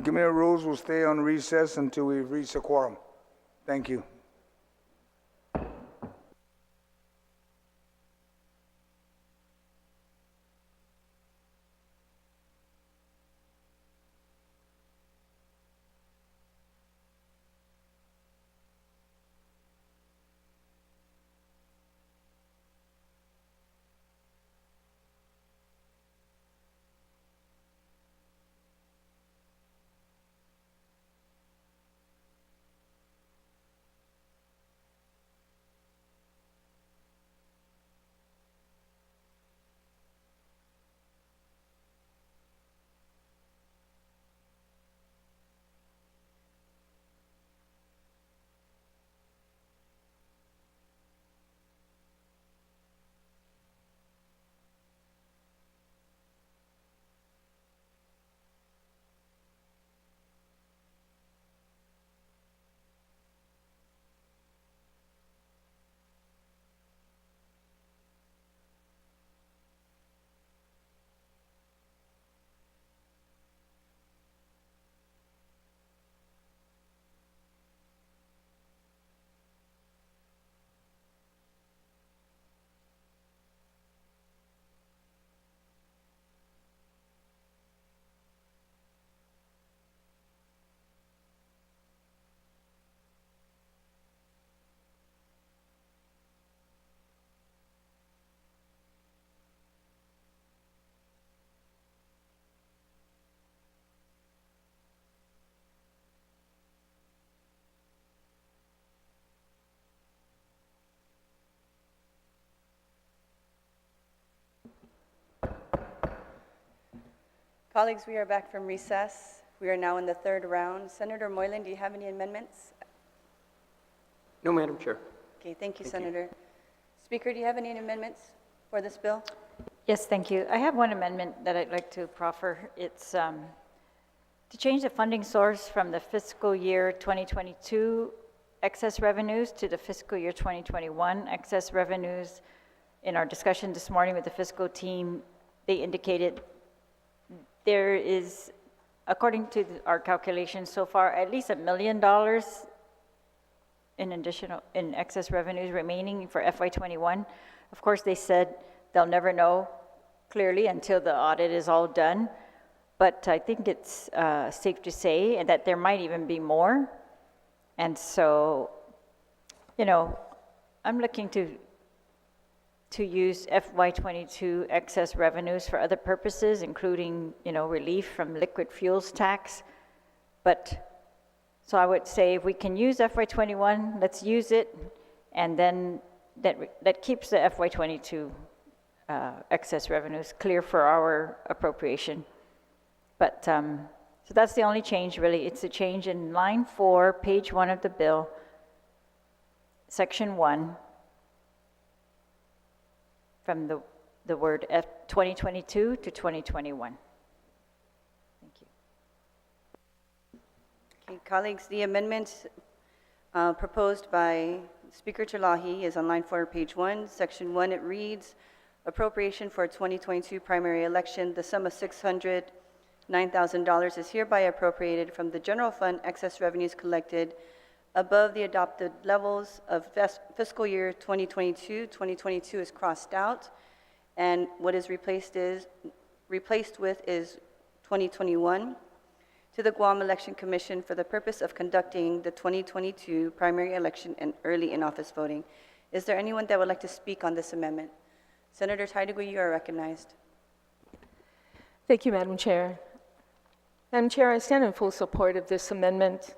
Committee of Rules will stay on recess until we reach a quorum. Thank you. Colleagues, we are back from recess. We are now in the third round. Senator Moylan, do you have any amendments? No, Madam Chair. Okay, thank you, Senator. Speaker, do you have any amendments for this bill? Yes, thank you. I have one amendment that I'd like to proffer. It's to change the funding source from the fiscal year 2022 excess revenues to the fiscal year 2021 excess revenues. In our discussion this morning with the fiscal team, they indicated there is, according to our calculations so far, at least $1 million in excess revenues remaining for FY21. Of course, they said they'll never know clearly until the audit is all done. But I think it's safe to say that there might even be more. And so, you know, I'm looking to use FY22 excess revenues for other purposes, including, you know, relief from liquid fuels tax. But, so I would say if we can use FY21, let's use it, and then that keeps the FY22 excess revenues clear for our appropriation. But, so that's the only change, really. It's a change in line 4, page 1 of the bill, section 1, from the word 2022 to 2021. Thank you. Okay, colleagues, the amendment proposed by Speaker Terlahi is on line 4, page 1, section 1. It reads, appropriation for 2022 primary election, the sum of $609,000 is hereby appropriated from the general fund excess revenues collected above the adopted levels of fiscal year 2022. 2022 is crossed out, and what is replaced with is 2021 to the Guam Election Commission for the purpose of conducting the 2022 primary election and early in-office voting. Is there anyone that would like to speak on this amendment? Senator Taidagui, you are recognized. Thank you, Madam Chair. Madam Chair, I stand in full support of this amendment.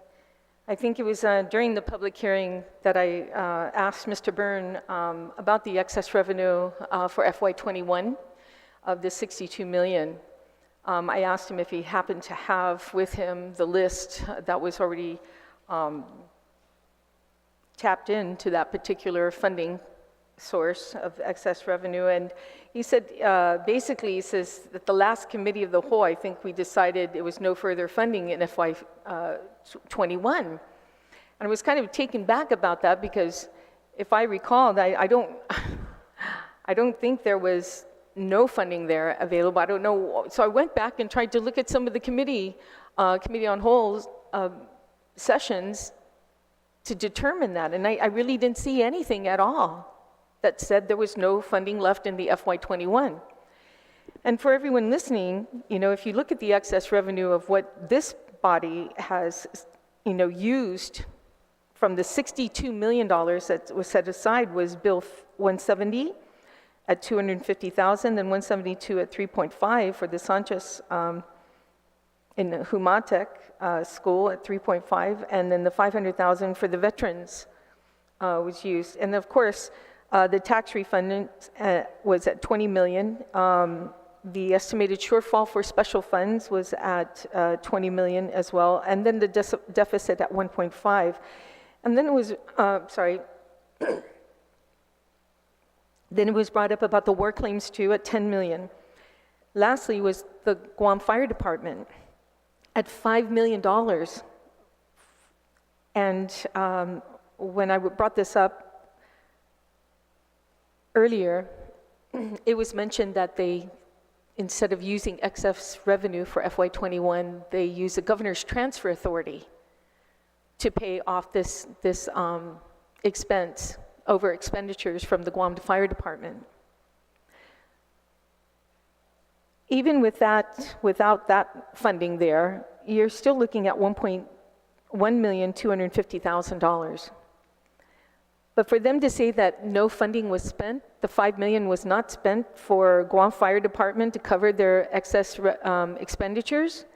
I think it was during the public hearing that I asked Mr. Byrne about the excess revenue for FY21 of the $62 million. I asked him if he happened to have with him the list that was already tapped into that particular funding source of excess revenue, and he said, basically, he says that the last committee of the whole, I think we decided it was no further funding in FY21. And I was kind of taken back about that because if I recall, I don't think there was no funding there available. I don't know. So I went back and tried to look at some of the committee Committee on Whole sessions to determine that, and I really didn't see anything at all that said there was no funding left in the FY21. And for everyone listening, if you look at the excess revenue of what this body has, used from the $62 million that was set aside was Bill 170 at $250,000, then 172 at 3.5 for the Sanchez in the Humatec school at 3.5, and then the 500,000 for the veterans was used. And of course, the tax refund was at 20 million. The estimated shortfall for special funds was at 20 million as well, and then the deficit at 1.5. And then it was, then it was brought up about the war claims too at 10 million. Lastly was the Guam Fire Department at $5 million. And when I brought this up earlier, it was mentioned that they, instead of using excess revenue for FY21, they use the governor's transfer authority to pay off this expense over expenditures from the Guam Fire Department. Even with that, without that funding there, you're still looking at $1,250,000. But for them to say that no funding was spent, the $5 million was not spent for Guam Fire Department to cover their excess expenditures,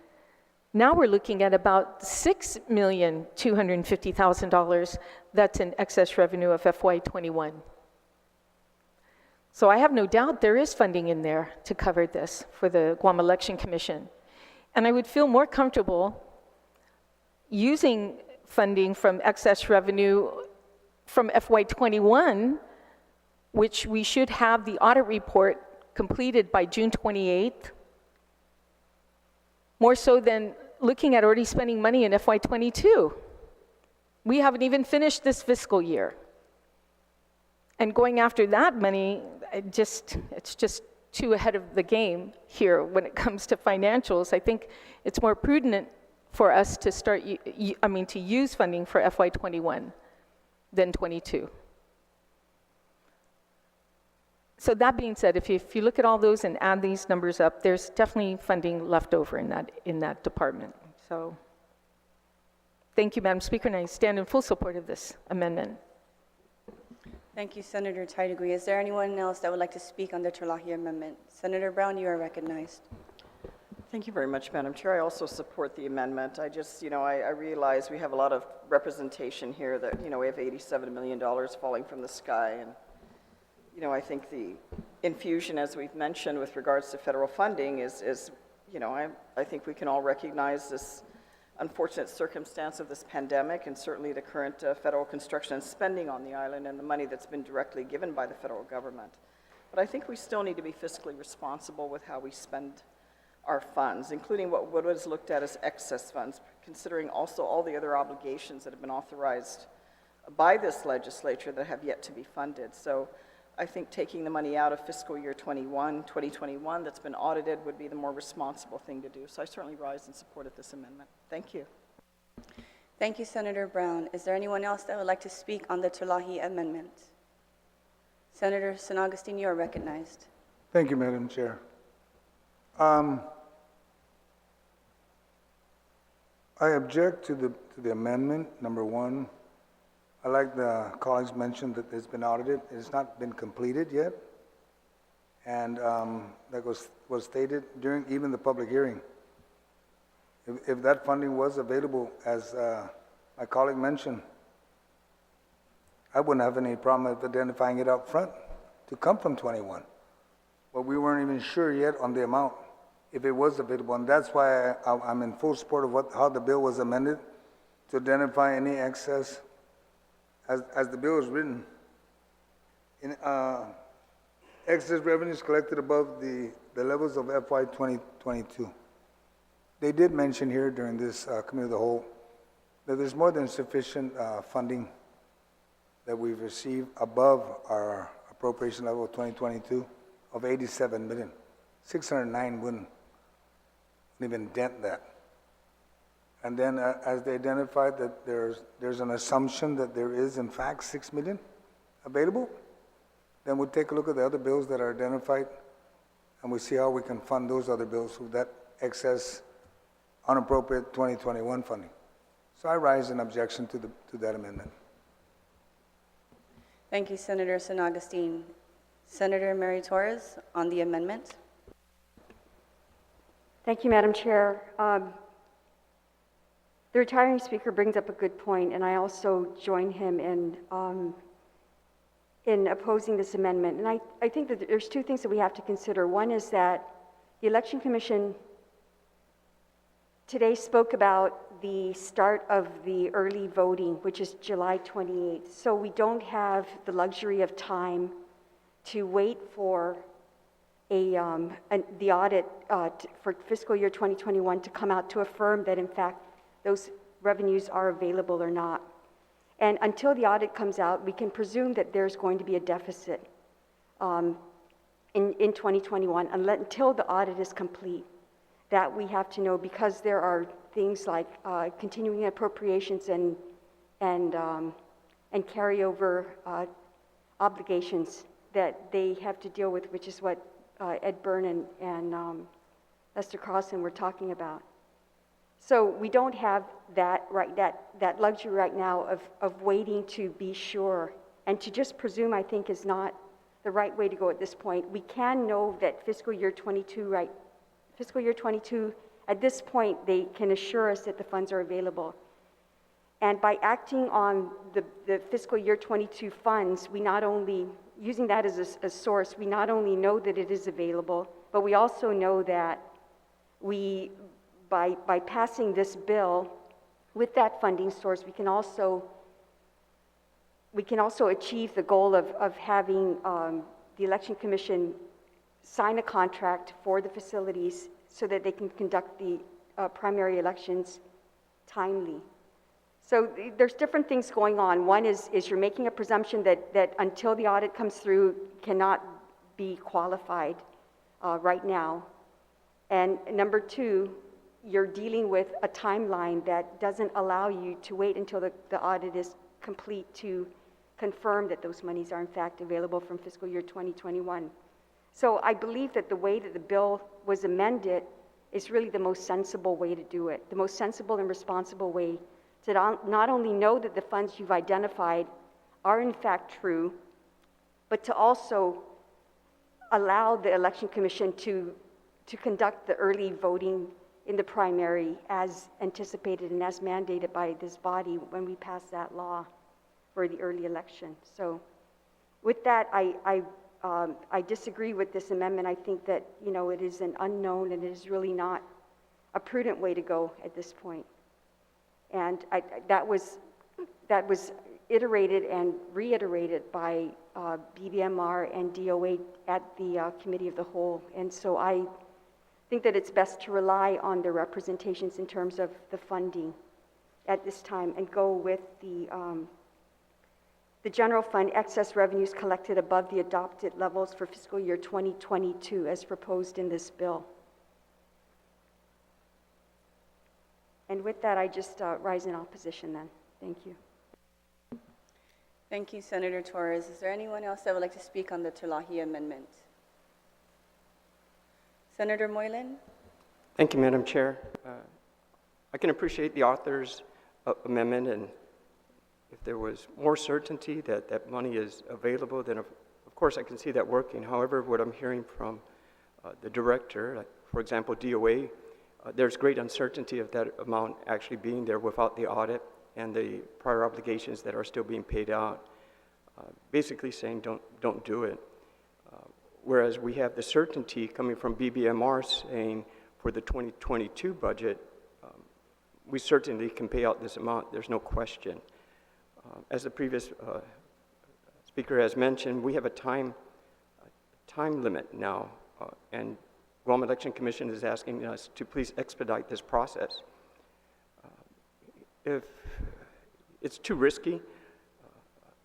now we're looking at about $6,250,000 that's in excess revenue of FY21. So I have no doubt there is funding in there to cover this for the Guam Election Commission. And I would feel more comfortable using funding from excess revenue from FY21, which we should have the audit report completed by June 28th, more so than looking at already spending money in FY22. We haven't even finished this fiscal year. And going after that money, it's just too ahead of the game here when it comes to financials. I think it's more prudent for us to start, to use funding for FY21 than 22. So that being said, if you look at all those and add these numbers up, there's definitely funding left over in that department. So thank you, Madam Speaker, and I stand in full support of this amendment. Thank you, Senator Taitigui. Is there anyone else that would like to speak on the Terlahi amendment? Senator Brown, you are recognized. Thank you very much, Madam Chair. I also support the amendment. I just, I realize we have a lot of representation here that, we have $87 million falling from the sky. And, I think the infusion, as we've mentioned, with regards to federal funding is I think we can all recognize this unfortunate circumstance of this pandemic and certainly the current federal construction and spending on the island and the money that's been directly given by the federal government. But I think we still need to be fiscally responsible with how we spend our funds, including what was looked at as excess funds, considering also all the other obligations that have been authorized by this legislature that have yet to be funded. So I think taking the money out of fiscal year 2021 that's been audited would be the more responsible thing to do. So I certainly rise in support of this amendment. Thank you. Thank you, Senator Brown. Is there anyone else that would like to speak on the Terlahi amendment? Senator San Agustin, you are recognized. Thank you, Madam Chair. I object to the amendment, number one. I like the colleagues mentioned that it's been audited. It's not been completed yet. And that was stated during even the public hearing. If that funding was available, as my colleague mentioned, I wouldn't have any problem with identifying it up front to come from 21. But we weren't even sure yet on the amount, if it was available. And that's why I'm in full support of how the bill was amended to identify any excess. As the bill is written, in excess revenues collected above the levels of FY 2022. They did mention here during this Committee of the Whole that there's more than sufficient funding that we've received above our appropriation level of 2022 of 87 million. 609 wouldn't even dent that. And then as they identified that there's an assumption that there is in fact 6 million available, then we'll take a look at the other bills that are identified, and we'll see how we can fund those other bills with that excess unappropriate 2021 funding. So I rise in objection to that amendment. Thank you, Senator San Agustin. Senator Mary Torres on the amendment. Thank you, Madam Chair. The retiring speaker brings up a good point, and I also join him in opposing this amendment. And I think that there's two things that we have to consider. One is that the Election Commission today spoke about the start of the early voting, which is July 28th. So we don't have the luxury of time to wait for the audit for fiscal year 2021 to come out to affirm that in fact those revenues are available or not. And until the audit comes out, we can presume that there's going to be a deficit in 2021 until the audit is complete. That we have to know, because there are things like continuing appropriations and carryover obligations that they have to deal with, which is what Ed Byrne and Lester Carlson were talking about. So we don't have that luxury right now of waiting to be sure, and to just presume, I think, is not the right way to go at this point. We can know that fiscal year 22, at this point, they can assure us that the funds are available. And by acting on the fiscal year 22 funds, we not only, using that as a source, we not only know that it is available, but we also know that by passing this bill with that funding source, we can also achieve the goal of having the Election Commission sign a contract for the facilities so that they can conduct the primary elections timely. So there's different things going on. One is you're making a presumption that until the audit comes through cannot be qualified right now. And number two, you're dealing with a timeline that doesn't allow you to wait until the audit is complete to confirm that those monies are in fact available from fiscal year 2021. So I believe that the way that the bill was amended is really the most sensible way to do it, the most sensible and responsible way to not only know that the funds you've identified are in fact true, but to also allow the Election Commission to conduct the early voting in the primary as anticipated and as mandated by this body when we pass that law for the early election. So with that, I disagree with this amendment. I think that, it is an unknown and it is really not a prudent way to go at this point. And that was iterated and reiterated by BBMR and DOA at the Committee of the Whole. And so I think that it's best to rely on their representations in terms of the funding at this time and go with the general fund excess revenues collected above the adopted levels for fiscal year 2022 as proposed in this bill. And with that, I just rise in opposition then. Thank you. Thank you, Senator Torres. Is there anyone else that would like to speak on the Terlahi amendment? Senator Moylan? Thank you, Madam Chair. I can appreciate the author's amendment, and if there was more certainty that money is available, then of course I can see that working. However, what I'm hearing from the director, for example, DOA, there's great uncertainty of that amount actually being there without the audit and the prior obligations that are still being paid out, basically saying don't do it. Whereas we have the certainty coming from BBMR saying for the 2022 budget, we certainly can pay out this amount, there's no question. As the previous speaker has mentioned, we have a time limit now, and Guam Election Commission is asking us to please expedite this process. If it's too risky,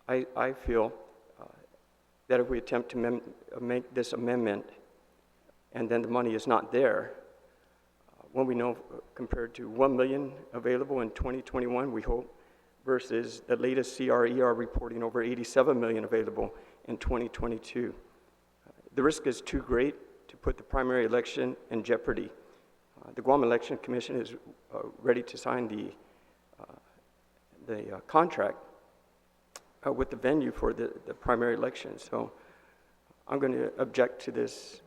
I feel that if we attempt to make this amendment and then the money is not there, when we know compared to 1 million available in 2021, we hope, versus the latest CRER reporting over 87 million available in 2022. The risk is too great to put the primary election in jeopardy. The Guam Election Commission is ready to sign the contract with the venue for the primary election. So I'm going to object to this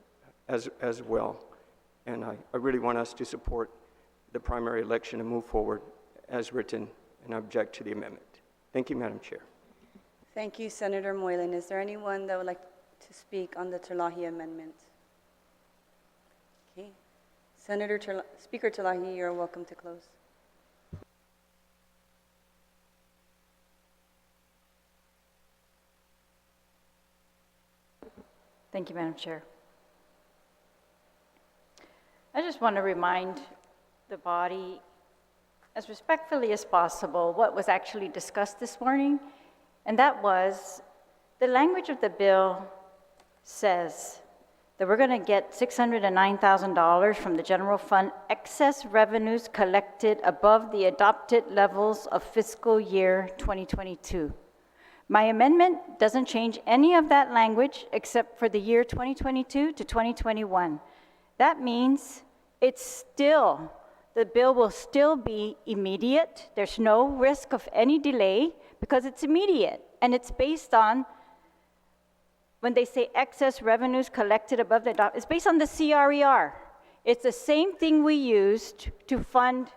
as well. And I really want us to support the primary election and move forward as written, and object to the amendment. Thank you, Madam Chair. Thank you, Senator Moylan. Is there anyone that would like to speak on the Terlahi amendment? Okay. Speaker Terlahi, you're welcome to close. Thank you, Madam Chair. I just want to remind the body, as respectfully as possible, what was actually discussed this morning, and that was the language of the bill says that we're going to get $609,000 from the general fund excess revenues collected above the adopted levels of fiscal year 2022. My amendment doesn't change any of that language except for the year 2022 to 2021. That means the bill will still be immediate. There's no risk of any delay because it's immediate. And it's based on, when they say excess revenues collected above the it's based on the CRER. It's the same thing we used to fund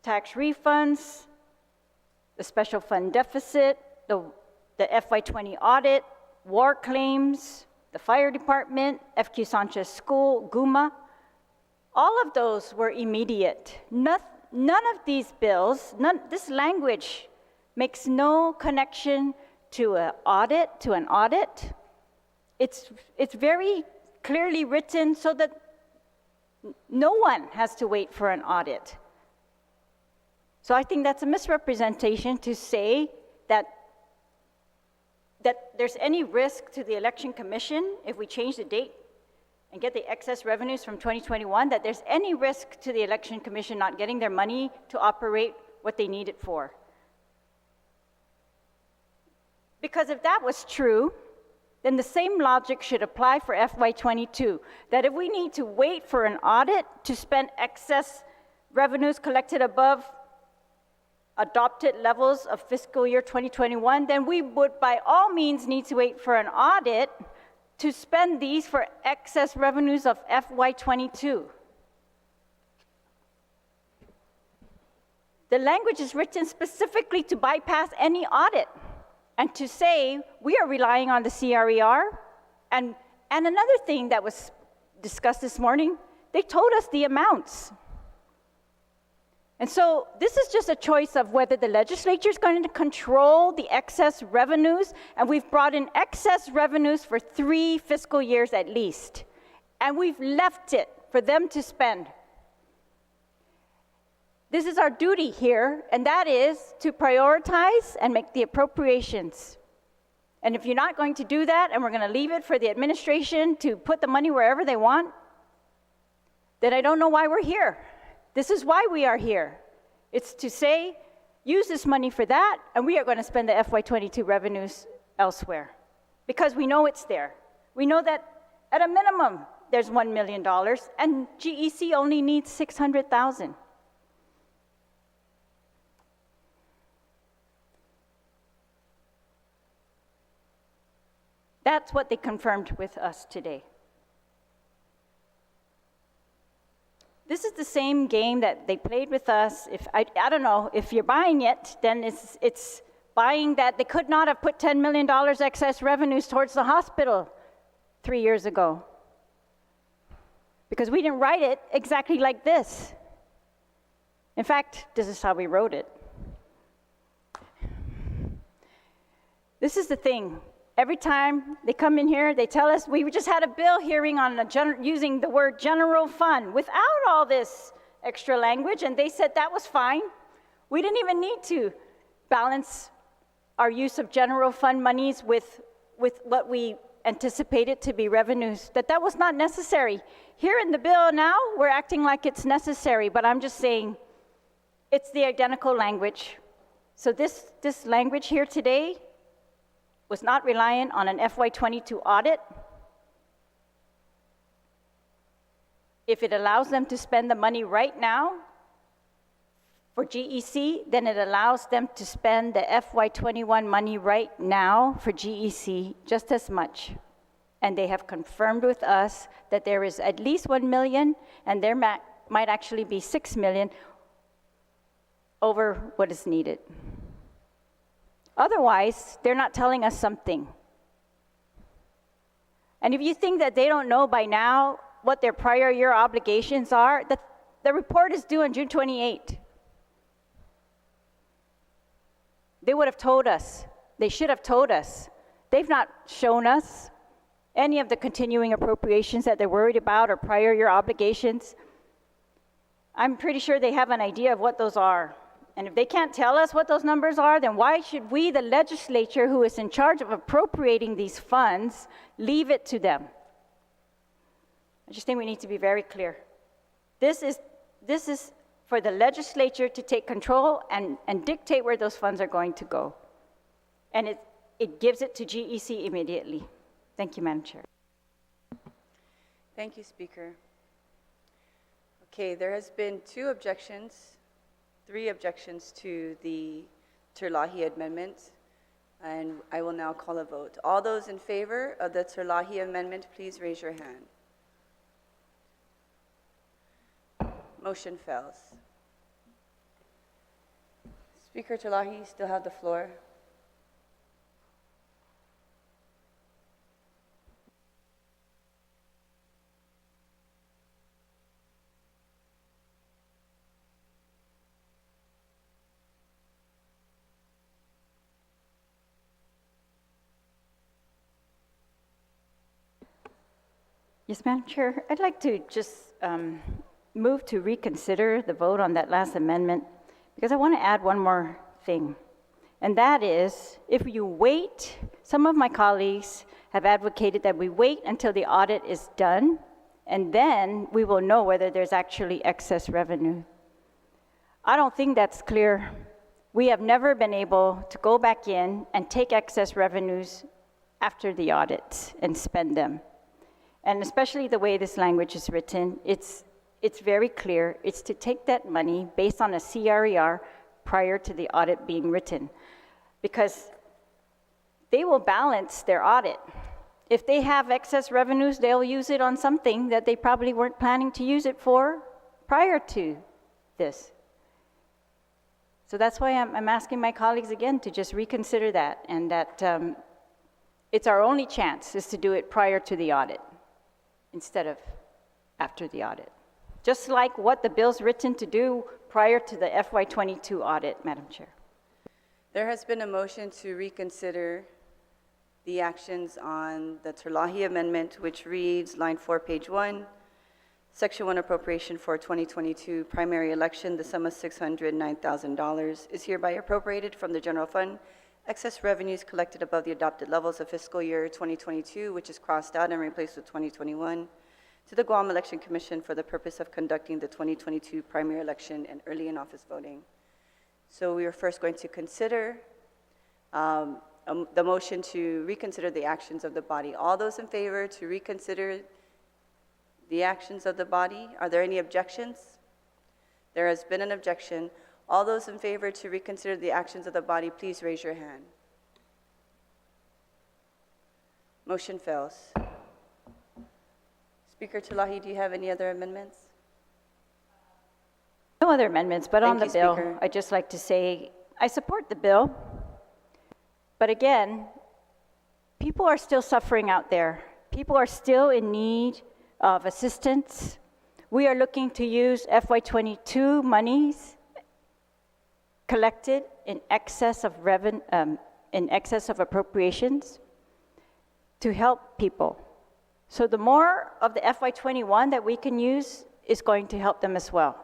tax refunds, the special fund deficit, the FY20 audit, war claims, the fire department, FQ Sanchez School, GUMA. All of those were immediate. None of these bills, this language makes no connection to an audit. It's very clearly written so that no one has to wait for an audit. So I think that's a misrepresentation to say that there's any risk to the Election Commission if we change the date and get the excess revenues from 2021, that there's any risk to the Election Commission not getting their money to operate what they need it for. Because if that was true, then the same logic should apply for FY22, that if we need to wait for an audit to spend excess revenues collected above adopted levels of fiscal year 2021, then we would by all means need to wait for an audit to spend these for excess revenues of FY22. The language is written specifically to bypass any audit and to say we are relying on the CRER. And another thing that was discussed this morning, they told us the amounts. And so this is just a choice of whether the legislature is going to control the excess revenues, and we've brought in excess revenues for 3 fiscal years at least, and we've left it for them to spend. This is our duty here, and that is to prioritize and make the appropriations. And if you're not going to do that, and we're going to leave it for the administration to put the money wherever they want, then I don't know why we're here. This is why we are here. It's to say, use this money for that, and we are going to spend the FY22 revenues elsewhere. Because we know it's there. We know that at a minimum, there's $1 million, and GEC only needs $600,000. That's what they confirmed with us today. This is the same game that they played with us. If I don't know, if you're buying it, then it's buying that they could not have put $10 million excess revenues towards the hospital 3 years ago. Because we didn't write it exactly like this. In fact, this is how we wrote it. This is the thing. Every time they come in here, they tell us, we just had a bill hearing on using the word general fund without all this extra language, and they said that was fine. We didn't even need to balance our use of general fund monies with what we anticipated to be revenues, that was not necessary. Here in the bill now, we're acting like it's necessary, but I'm just saying it's the identical language. So this language here today was not reliant on an FY22 audit. If it allows them to spend the money right now for GEC, then it allows them to spend the FY21 money right now for GEC just as much. And they have confirmed with us that there is at least 1 million, and there might actually be 6 million over what is needed. Otherwise, they're not telling us something. And if you think that they don't know by now what their prior year obligations are, the report is due on June 28. They would have told us. They should have told us. They've not shown us any of the continuing appropriations that they're worried about or prior year obligations. I'm pretty sure they have an idea of what those are. And if they can't tell us what those numbers are, then why should we, the legislature, who is in charge of appropriating these funds, leave it to them? I just think we need to be very clear. This is for the legislature to take control and dictate where those funds are going to go. And it gives it to GEC immediately. Thank you, Madam Chair. Thank you, Speaker. Okay, there has been 3 objections to the Terlahi amendment, and I will now call a vote. All those in favor of the Terlahi amendment, please raise your hand. Motion fails. Speaker Terlahi, you still have the floor. Yes, Madam Chair. I'd like to just move to reconsider the vote on that last amendment, because I want to add one more thing. And that is, if you wait, some of my colleagues have advocated that we wait until the audit is done, and then we will know whether there's actually excess revenue. I don't think that's clear. We have never been able to go back in and take excess revenues after the audit and spend them. And especially the way this language is written, it's very clear. It's to take that money based on a CRER prior to the audit being written, because they will balance their audit. If they have excess revenues, they'll use it on something that they probably weren't planning to use it for prior to this. So that's why I'm asking my colleagues again to just reconsider that, and that it's our only chance is to do it prior to the audit instead of after the audit. Just like what the bill's written to do prior to the FY22 audit, Madam Chair. There has been a motion to reconsider the actions on the Terlahi amendment, which reads, line 4, page 1, Section 1 appropriation for 2022 primary election, the sum of $609,000 is hereby appropriated from the general fund. Excess revenues collected above the adopted levels of fiscal year 2022, which is crossed out and replaced with 2021, to the Guam Election Commission for the purpose of conducting the 2022 primary election and early in-office voting. So we are first going to consider the motion to reconsider the actions of the body. All those in favor to reconsider the actions of the body, are there any objections? There has been an objection. All those in favor to reconsider the actions of the body, please raise your hand. Motion fails. Speaker Terlahi, do you have any other amendments? No other amendments, but on the Thank you, bill, Speaker. I'd just like to say I support the bill. But again, people are still suffering out there. People are still in need of assistance. We are looking to use FY22 monies collected in excess of appropriations to help people. So the more of the FY21 that we can use is going to help them as well.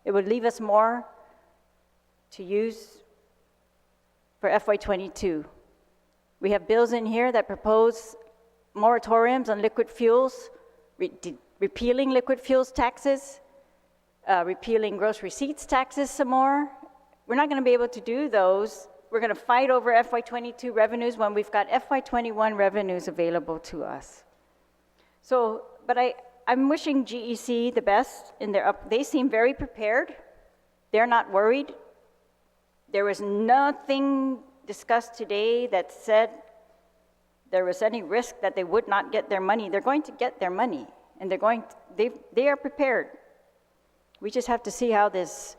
It would leave us more to use for FY22. We have bills in here that propose moratoriums on liquid fuels, repealing liquid fuels taxes, repealing gross receipts taxes some more. We're not going to be able to do those. We're going to fight over FY22 revenues when we've got FY21 revenues available to us. So, but I'm wishing GEC the best in their they seem very prepared. They're not worried. There was nothing discussed today that said there was any risk that they would not get their money. They're going to get their money, and they are prepared. We just have to see how this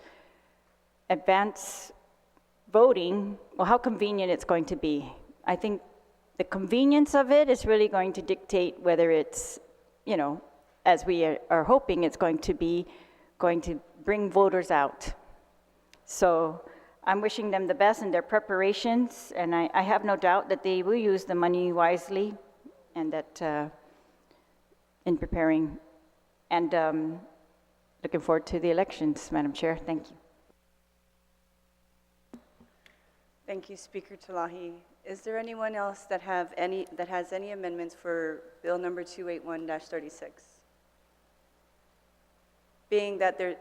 advance voting, well, how convenient it's going to be. I think the convenience of it is really going to dictate whether it's, you know, as we are hoping it's going to bring voters out. So I'm wishing them the best in their preparations, and I have no doubt that they will use the money wisely and that in preparing. And looking forward to the elections, Madam Chair. Thank you. Thank you, Speaker Talahi. Is there anyone else that has any amendments for Bill number 281-36? Being that do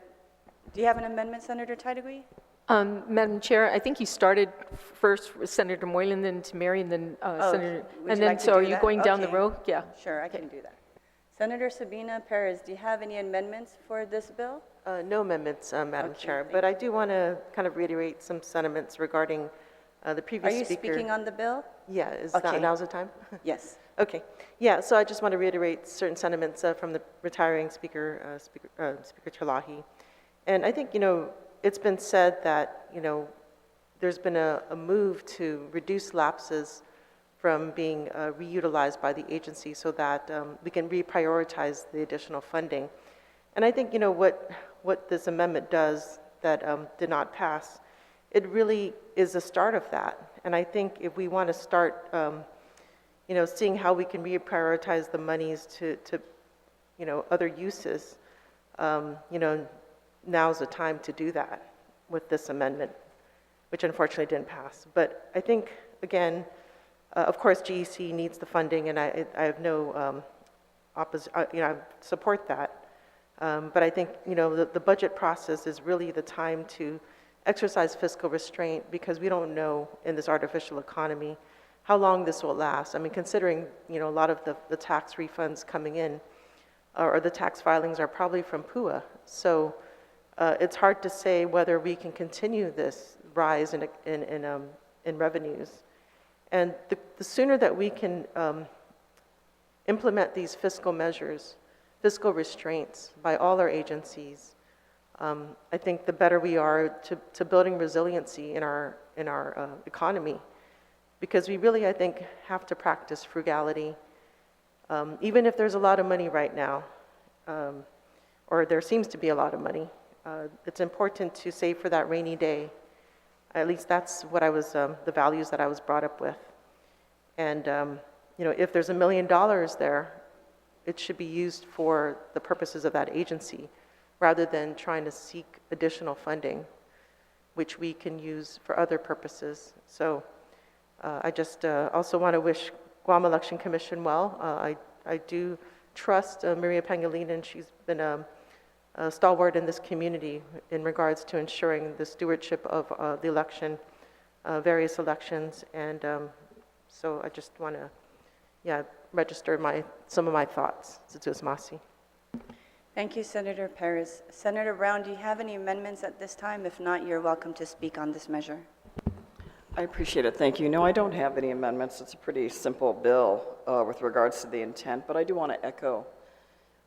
you have an amendment, Senator Tydegui? Madam Chair, I think you started first with Senator Moylan, then to Mary, and then Senator, and then so are you going down the row? Yeah. Sure, I can do that. Senator Sabina Perez, do you have any amendments for this bill? No amendments, Madam Okay, Chair, thank but I do want to kind of reiterate some sentiments regarding the Are previous you speaker. speaking on the bill? Yeah, is Okay. now's the time? Yes. Okay, yeah, so I just want to reiterate certain sentiments from the retiring Speaker Terlahi. And I think, you know, it's been said that, you know, there's been a move to reduce lapses from being reutilized by the agency so that we can reprioritize the additional funding. And I think, you know, what this amendment does that did not pass, it really is a start of that. And I think if we want to start, you know, seeing how we can reprioritize the monies to you know, other uses, you know, now's the time to do that with this amendment, which unfortunately didn't pass. But I think, again, of course, GEC needs the funding, and I have no you know, I support that. But I think, you know, the budget process is really the time to exercise fiscal restraint, because we don't know in this artificial economy how long this will last. I mean, considering, you know, a lot of the tax refunds coming in or the tax filings are probably from PUA. So it's hard to say whether we can continue this rise in revenues. And the sooner that we can implement these fiscal measures, fiscal restraints by all our agencies, I think the better we are to building resiliency in our economy, because we really, I think, have to practice frugality. Even if there's a lot of money right now, or there seems to be a lot of money, it's important to save for that rainy day. At least that's what I was, the values that I was brought up with. And you know, if there's $1 million there, it should be used for the purposes of that agency, rather than trying to seek additional funding, which we can use for other purposes. So I just also want to wish Guam Election Commission well. I do trust Maria Pangilinan. She's been a stalwart in this community in regards to ensuring the stewardship of the election, various elections. And so I just want to, register some of my thoughts. Masi. Thank you, Senator Perez. Senator Brown, do you have any amendments at this time? If not, you're welcome to speak on this measure. I appreciate it, thank you. No, I don't have any amendments. It's a pretty simple bill with regards to the intent, but I do want to echo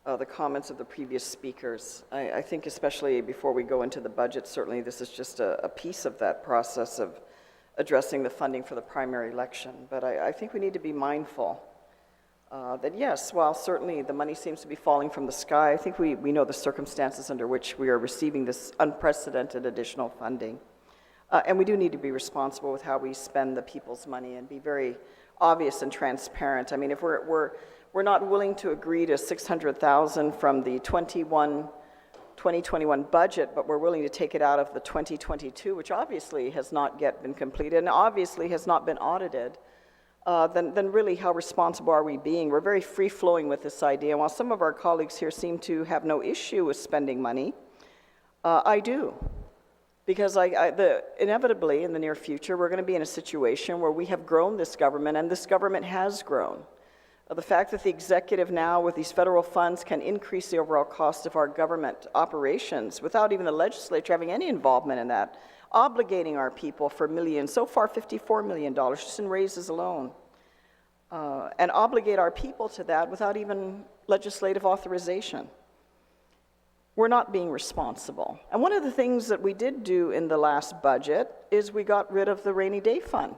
the comments of the previous speakers. I think especially before we go into the budget, certainly this is just a piece of that process of addressing the funding for the primary election. But I think we need to be mindful that yes, while certainly the money seems to be falling from the sky, I think we know the circumstances under which we are receiving this unprecedented additional funding. And we do need to be responsible with how we spend the people's money and be very obvious and transparent. I mean, if we're not willing to agree to $600,000 from the 2021 budget, but we're willing to take it out of the 2022, which obviously has not yet been completed and obviously has not been audited, then really how responsible are we being? We're very free-flowing with this idea. While some of our colleagues here seem to have no issue with spending money, I do. Because inevitably, in the near future, we're going to be in a situation where we have grown this government, and this government has grown. The fact that the executive now, with these federal funds, can increase the overall cost of our government operations without even the legislature having any involvement in that, obligating our people for millions, so far $54 million just in raises alone, and obligate our people to that without even legislative authorization. We're not being responsible. And one of the things that we did do in the last budget is we got rid of the rainy day fund,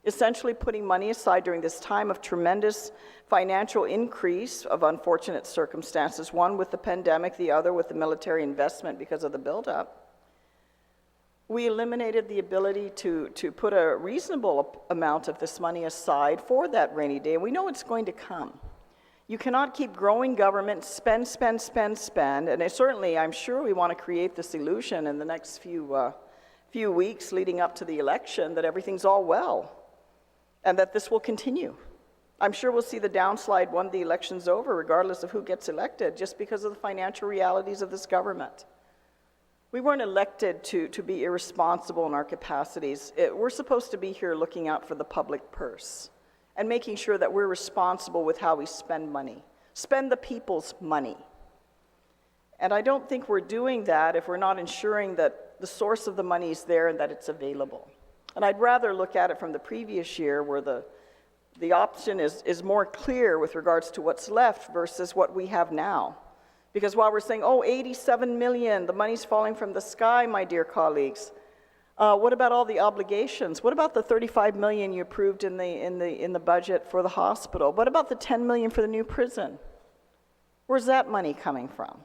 essentially putting money aside during this time of tremendous financial increase of unfortunate circumstances, one with the pandemic, the other with the military investment because of the buildup. We eliminated the ability to put a reasonable amount of this money aside for that rainy day, and we know it's going to come. You cannot keep growing government, spend, and certainly I'm sure we want to create this illusion in the next few weeks leading up to the election that everything's all well and that this will continue. I'm sure we'll see the downslide when the election's over, regardless of who gets elected, just because of the financial realities of this government. We weren't elected to be irresponsible in our capacities. We're supposed to be here looking out for the public purse and making sure that we're responsible with how we spend money, spend the people's money. And I don't think we're doing that if we're not ensuring that the source of the money is there and that it's available. And I'd rather look at it from the previous year where the option is more clear with regards to what's left versus what we have now. Because while we're saying, oh, 87 million, the money's falling from the sky, my dear colleagues, what about all the obligations? What about the 35 million you approved in the budget for the hospital? What about the 10 million for the new prison? Where's that money coming from?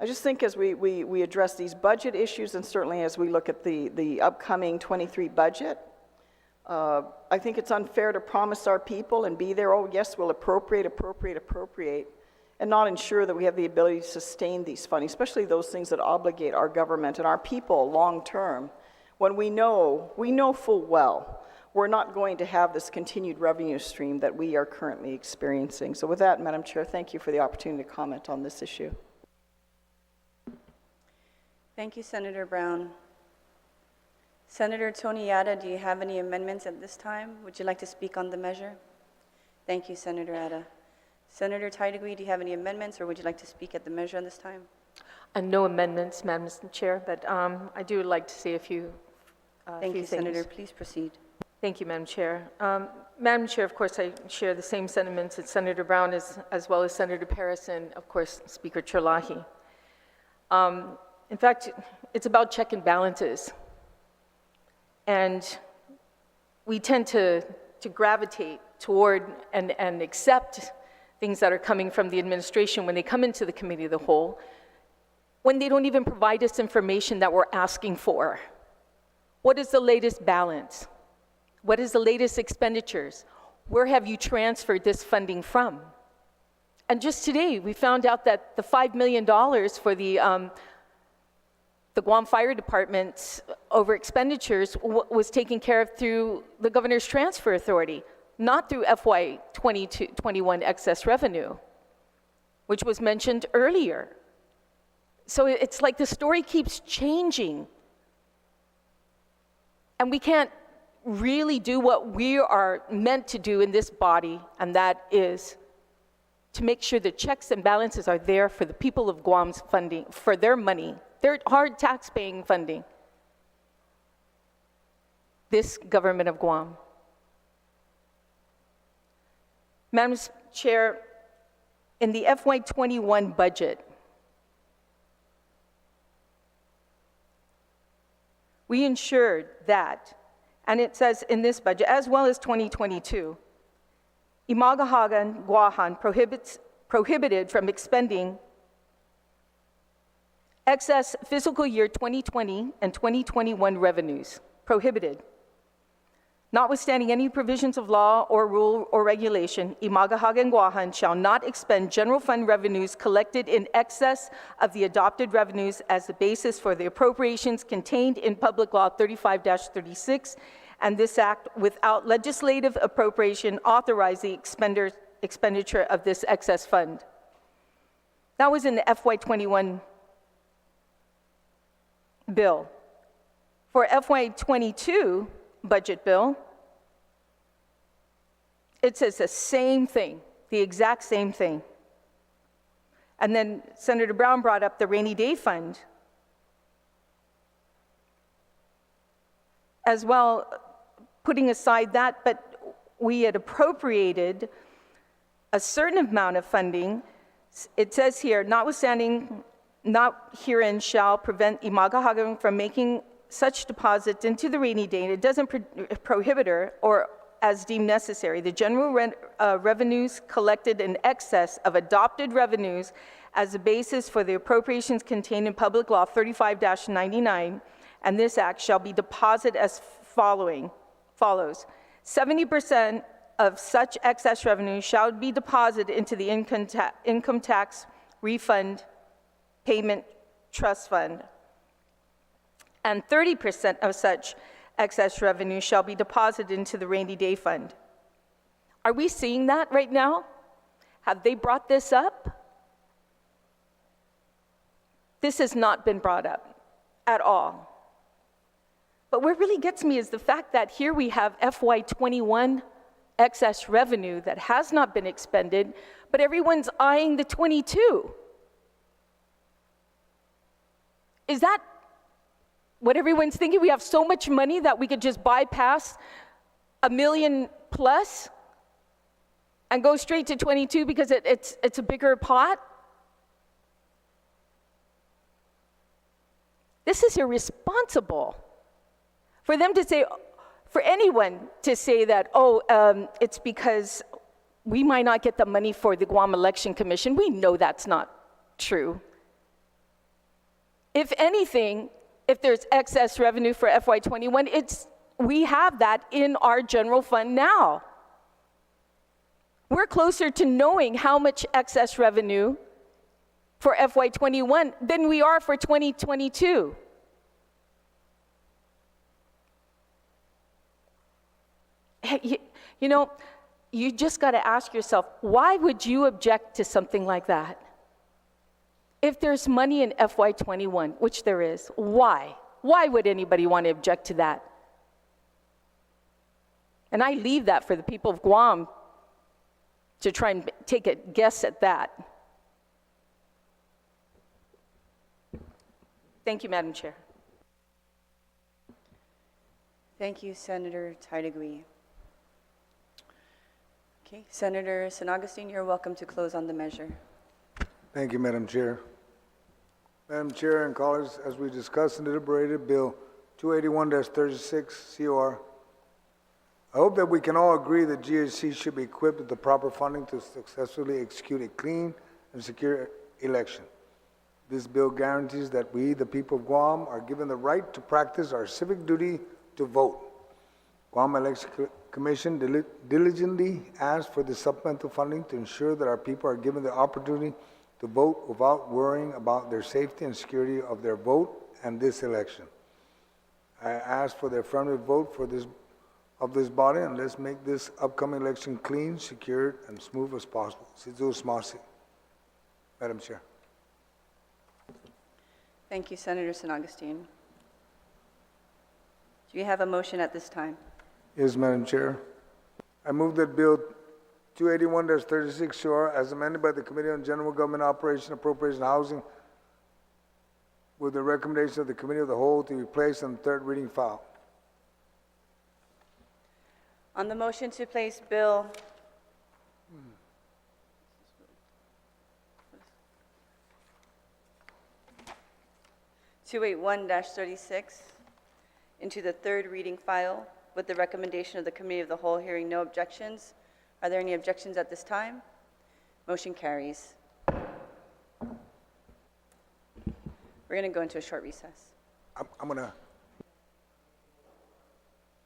I just think as we address these budget issues, and certainly as we look at the upcoming 23 budget, I think it's unfair to promise our people and be there, oh yes, we'll appropriate, and not ensure that we have the ability to sustain these funding, especially those things that obligate our government and our people long-term, when we know full well we're not going to have this continued revenue stream that we are currently experiencing. So with that, Madam Chair, thank you for the opportunity to comment on this issue. Thank you, Senator Brown. Senator Tony Yada, do you have any amendments at this time? Would you like to speak on the measure? Thank you, Senator Yada. Senator Taitigui, do you have any amendments, or would you like to speak at the measure on this time? No amendments, Madam Chair, but I do like to say a few Thank you, things. Senator. Please proceed. Thank you, Madam Chair. Madam Chair, of course, I share the same sentiments that Senator Brown as well as Senator Paris and, of course, Speaker Chirlahi. In fact, it's about check and balances. And we tend to gravitate toward and accept things that are coming from the administration when they come into the Committee of the Whole, when they don't even provide us information that we're asking for. What is the latest balance? What is the latest expenditures? Where have you transferred this funding from? And just today, we found out that the $5 million for the Guam Fire Department's over expenditures was taken care of through the Governor's Transfer Authority, not through FY 22-21 excess revenue, which was mentioned earlier. So it's like the story keeps changing. And we can't really do what we are meant to do in this body, and that is to make sure the checks and balances are there for the people of Guam's funding, for their money, their hard tax-paying funding. This government of Guam. Madam Chair, in the FY21 budget, we ensured that, and it says in this budget, as well as 2022, Imagahagan Guahan prohibited from expending excess fiscal year 2020 and 2021 revenues, prohibited. Notwithstanding any provisions of law or rule or regulation, Imagahagan Guahan shall not expend general fund revenues collected in excess of the adopted revenues as the basis for the appropriations contained in Public Law 35-36 and this act, without legislative appropriation, authorize the expenditure of this excess fund. That was in the FY21 bill. For FY22 budget bill, it says the same thing, the exact same thing. And then Senator Brown brought up the rainy day fund as well, putting aside that, but we had appropriated a certain amount of funding. It says here, notwithstanding, not herein shall prevent Imagahagan from making such deposits into the rainy day. It doesn't prohibit her or as deemed necessary. The general revenues collected in excess of adopted revenues as a basis for the appropriations contained in Public Law 35-99, and this act shall be deposited as follows. 70% of such excess revenue shall be deposited into the income tax refund payment trust fund, and 30% of such excess revenue shall be deposited into the rainy day fund. Are we seeing that right now? Have they brought this up? This has not been brought up at all. But what really gets me is the fact that here we have FY21 excess revenue that has not been expended, but everyone's eyeing the 22. Is that what everyone's thinking? We have so much money that we could just bypass $1 million plus and go straight to 22 because it's a bigger pot? This is irresponsible. For them to say, for anyone to say that, it's because we might not get the money for the Guam Election Commission, we know that's not true. If anything, if there's excess revenue for FY21, we have that in our general fund now. We're closer to knowing how much excess revenue for FY21 than we are for 2022. You know, you just got to ask yourself, why would you object to something like that? If there's money in FY21, which there is, why? Why would anybody want to object to that? And I leave that for the people of Guam to try and take a guess at that. Thank you, Madam Chair. Thank you, Senator Taitagui. Okay, Senator San Agustin, you're welcome to close on the measure. Thank you, Madam Chair. Madam Chair and colleagues, as we discussed and deliberated Bill 281-36 COR, I hope that we can all agree that GHC should be equipped with the proper funding to successfully execute a clean and secure election. This bill guarantees that we, the people of Guam, are given the right to practice our civic duty to vote. Guam Election Commission diligently asked for the supplemental funding to ensure that our people are given the opportunity to vote without worrying about their safety and security of their vote and this election. I ask for the affirmative vote for this body, and let's make this upcoming election clean, secure, and smooth as possible. Madam Chair. Thank you, Senator San Agustin. Do you have a motion at this time? Yes, Madam Chair. I move that Bill 281-36 COR, as amended by the Committee on General Government Operation, Appropriation, and Housing, with the recommendation of the Committee of the Whole, to be placed on the third reading file. On the motion to place Bill 281-36 into the third reading file with the recommendation of the Committee of the Whole, hearing no objections. Are there any objections at this time? Motion carries. We're going to go into a short recess. I'm going to...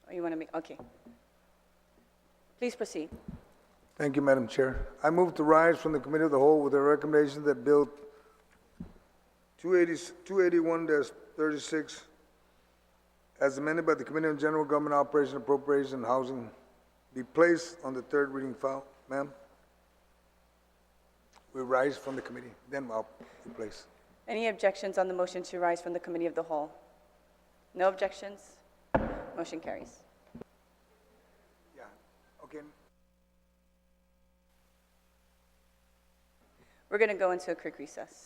Oh, you want to make, okay. Please proceed. Thank you, Madam Chair. I move to rise from the Committee of the Whole with the recommendation that Bill 281-36 as amended by the Committee on General Government Operation, Appropriation, and Housing, be placed on the third reading file. Ma'am? We rise from the committee, then I'll replace. Any objections on the motion to rise from the committee of the whole? No objections? Motion carries. Yeah, okay. We're going to go into a quick recess.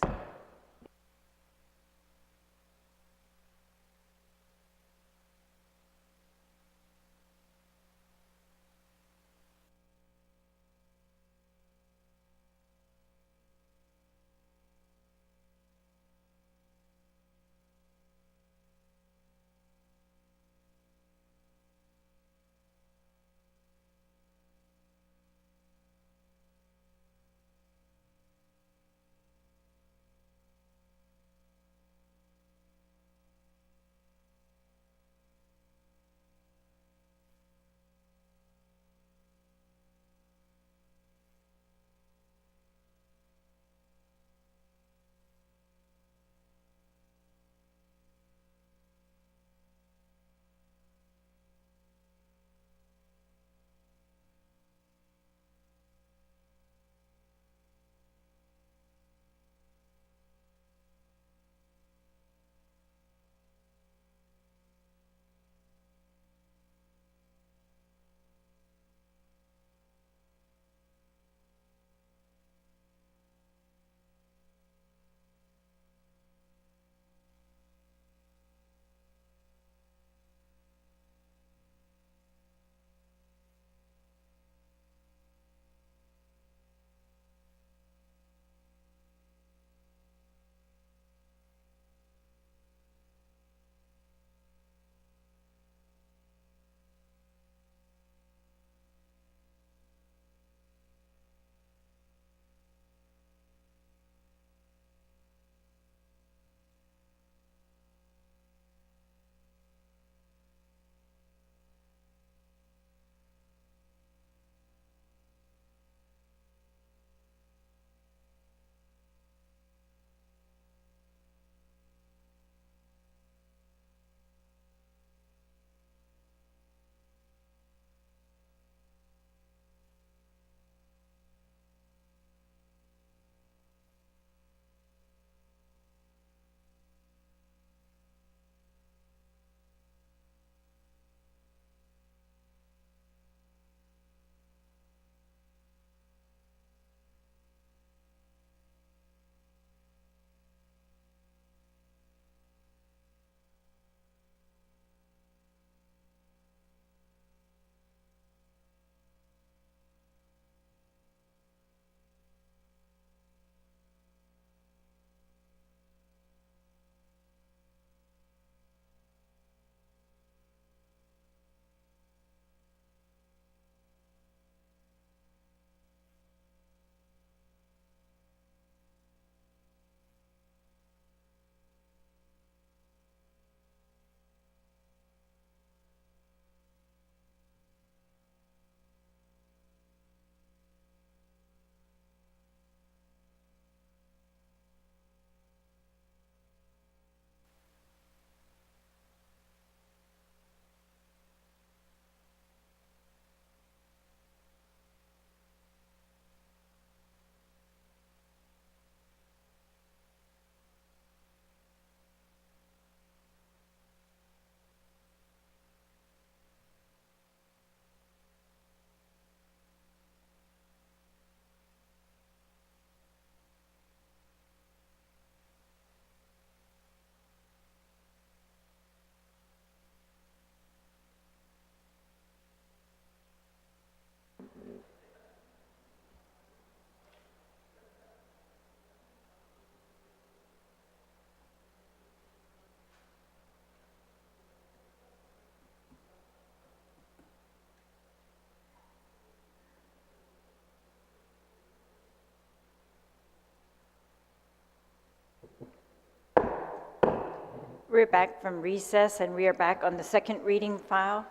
We're back from recess, and we are back on the second reading file.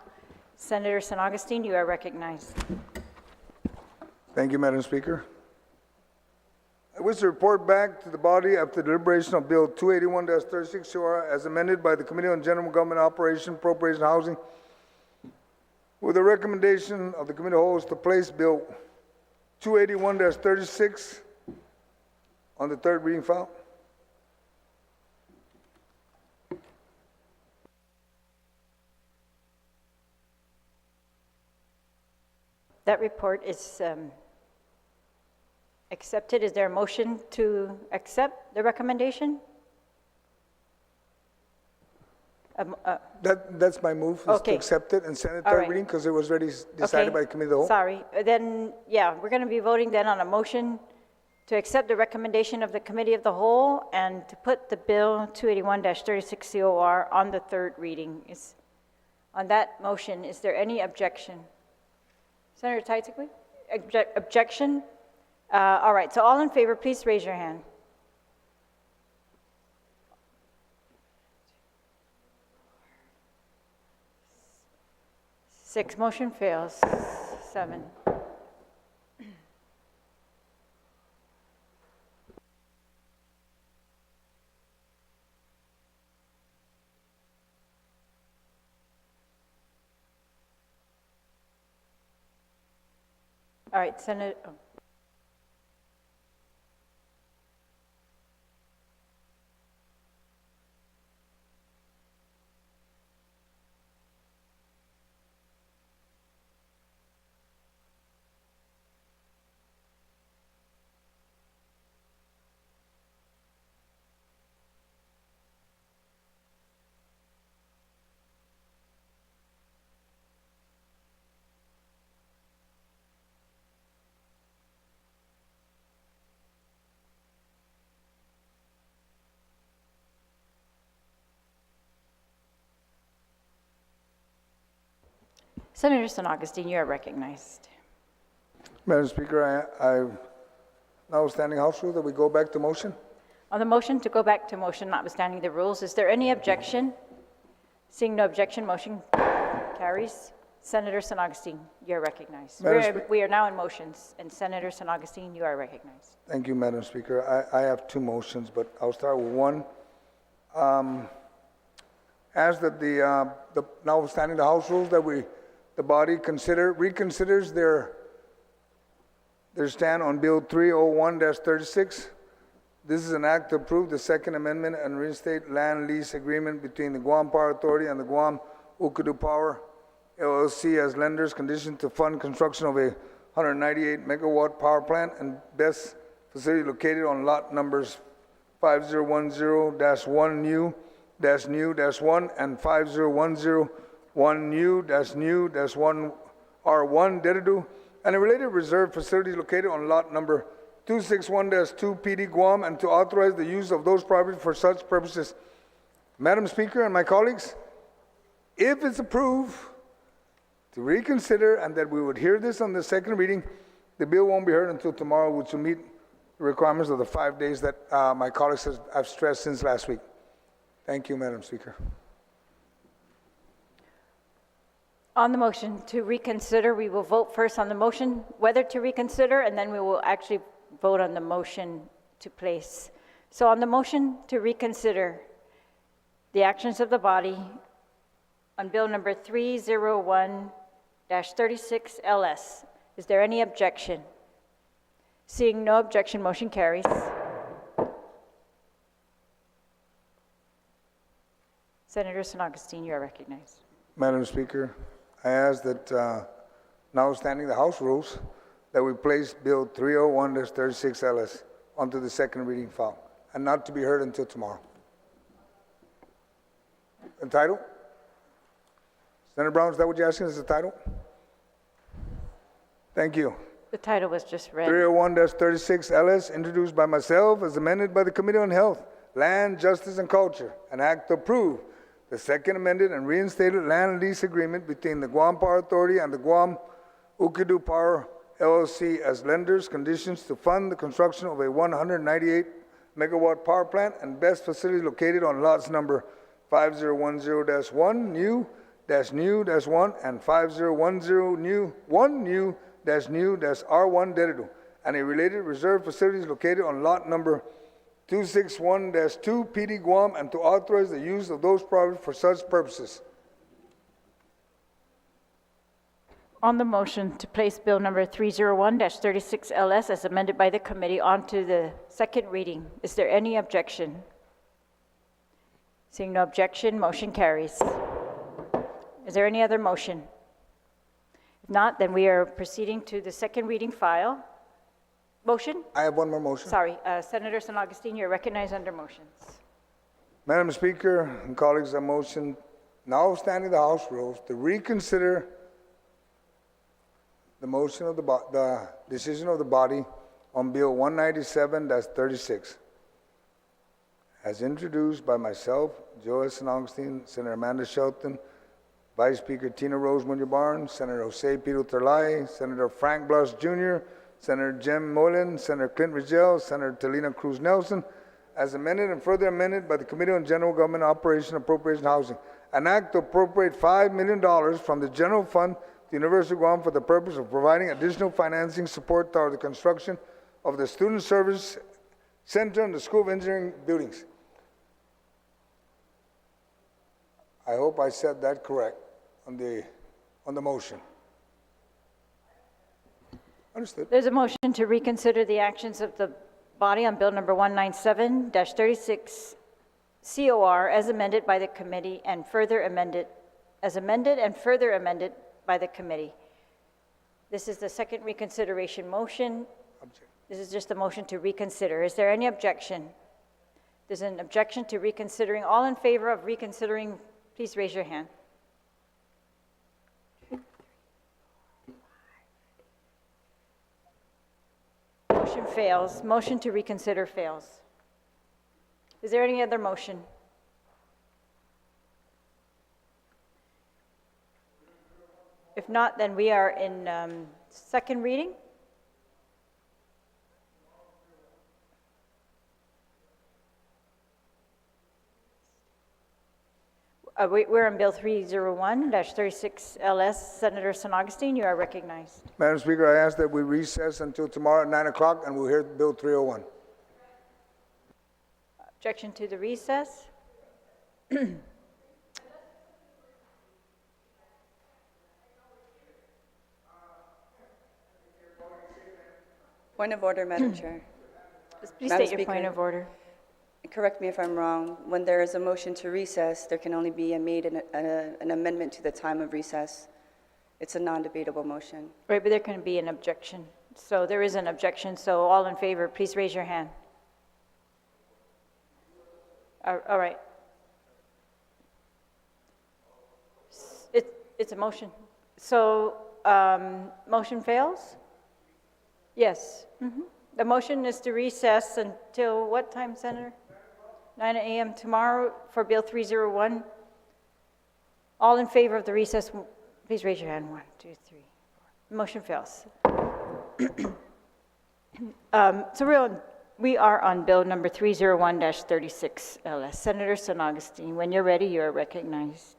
Senator San Augustine, you are recognized. Thank you, Madam Speaker. I wish to report back to the body after deliberation of Bill 281-36 CR as amended by the Committee on General Government Operation, Appropriation, and Housing, with the recommendation of the Committee of the Whole to place Bill 281-36 on the third reading file. That report is accepted. Is there a motion to accept the recommendation? That's my move, is to Okay. accept it and send it All third right. reading because it was already decided Okay. by the Committee of the Whole. Sorry, then, yeah, we're going to be voting then on a motion to accept the recommendation of the Committee of the Whole and to put the Bill 281-36 COR on the third reading. On that motion, is there any objection? Senator Teitzig? Objection? All right, so all in favor, please raise your hand. Six, motion fails. 7. All right, Senator. Senator San Augustine, you are recognized. Madam Speaker, I notwithstanding House rule that we go back to motion. On the motion to go back to motion, notwithstanding the rules, is there any objection? Seeing no objection, motion carries. Senator San Augustine, you are recognized. We are now in motions, and Senator San Augustine, you are recognized. Thank you, Madam Speaker. I have two motions, but I'll start with one. Ask that the notwithstanding the House rules that the body reconsiders their stand on Bill 301-36. This is an act to approve the Second Amendment and reinstate land lease agreement between the Guam Power Authority and the Guam Ukadu Power LLC as lenders, conditioned to fund construction of a 198 megawatt power plant and BESS facility located on lot numbers 5010-1 new-1 and 5010-1 new-1 R1 Dededu, and a related reserve facility located on lot number 261-2 PD Guam, and to authorize the use of those properties for such purposes. Madam Speaker and my colleagues, if it's approved, to reconsider and that we would hear this on the second reading, the bill won't be heard until tomorrow, which will meet the requirements of the 5 days that my colleagues have stressed since last week. Thank you, Madam Speaker. On the motion to reconsider, we will vote first on the motion whether to reconsider, and then we will actually vote on the motion to place. So on the motion to reconsider the actions of the body on bill number 301-36 LS, is there any objection? Seeing no objection, motion carries. Senator San Augustine, you are recognized. Madam Speaker, I ask that, notwithstanding the House rules, that we place Bill 301-36 LS onto the second reading file and not to be heard until tomorrow. The title? Senator Brown, is that what you're asking as the title? Thank you. The title was just read. 301-36 LS, introduced by myself as amended by the Committee on Health, Land, Justice, and Culture, an act to approve the second amended and reinstated land lease agreement between the Guam Power Authority and the Guam Ukadu Power LLC as lenders, conditions to fund the construction of a 198 megawatt power plant and BESS facility located on lots number 5010-1 new-1 and 5010 new-1 new-R1 Dededu, and a related reserve facilities located on lot number 261-2 PD Guam, and to authorize the use of those properties for such purposes. On the motion to place Bill number 301-36LS as amended by the committee onto the second reading, is there any objection? Seeing no objection, motion carries. Is there any other motion? If not, then we are proceeding to the second reading file. Motion? I have one more motion. Sorry, Senator San Augustine, you're recognized under motions. Madam Speaker and colleagues, I motion, notwithstanding the House rules, to reconsider the motion of the decision of the body on Bill 197-36, as introduced by myself, Joe San Augustine, Senator Amanda Shelton, Vice Speaker Tina Rose Munoz-Barnes, Senator Jose Pito Terlay, Senator Frank Blas Jr., Senator Jem Mullen, Senator Clint Rigel, Senator Talina Cruz Nelson, as amended and further amended by the Committee on General Government Operation, Appropriation, Housing. An act to appropriate $5 million from the general fund to the University of Guam for the purpose of providing additional financing support toward the construction of the Student Service Center and the School of Engineering buildings. I hope I said that correct on the motion. Understood. There's a motion to reconsider the actions of the body on Bill number 197-36 COR as amended by the committee and further amended, by the committee. This is the second reconsideration motion. This is just a motion to reconsider. Is there any objection? There's an objection to reconsidering. All in favor of reconsidering, please raise your hand. Motion fails. Motion to reconsider fails. Is there any other motion? If not, then we are in second reading. We're on Bill 301-36LS. Senator San Augustine, you are recognized. Madam Speaker, I ask that we recess until tomorrow at 9 o'clock, and we'll hear Bill 301. Objection to the recess? Point of order, Madam Chair. Please Madam state your point Speaker. of order. Correct me if I'm wrong. When there is a motion to recess, there can only be an amendment to the time of recess. It's a non-debatable motion. Right, but there can be an objection. So there is an objection, so all in favor, please raise your hand. All right. It's a motion. So motion fails? Yes. The motion is to recess until what time, Senator? 9 a.m. tomorrow for Bill 301. All in favor of the recess, please raise your hand. 1, 2, 3, 4. Motion fails. So we are on Bill number 301-36 LS. Senator San Augustine, when you're ready, you are recognized.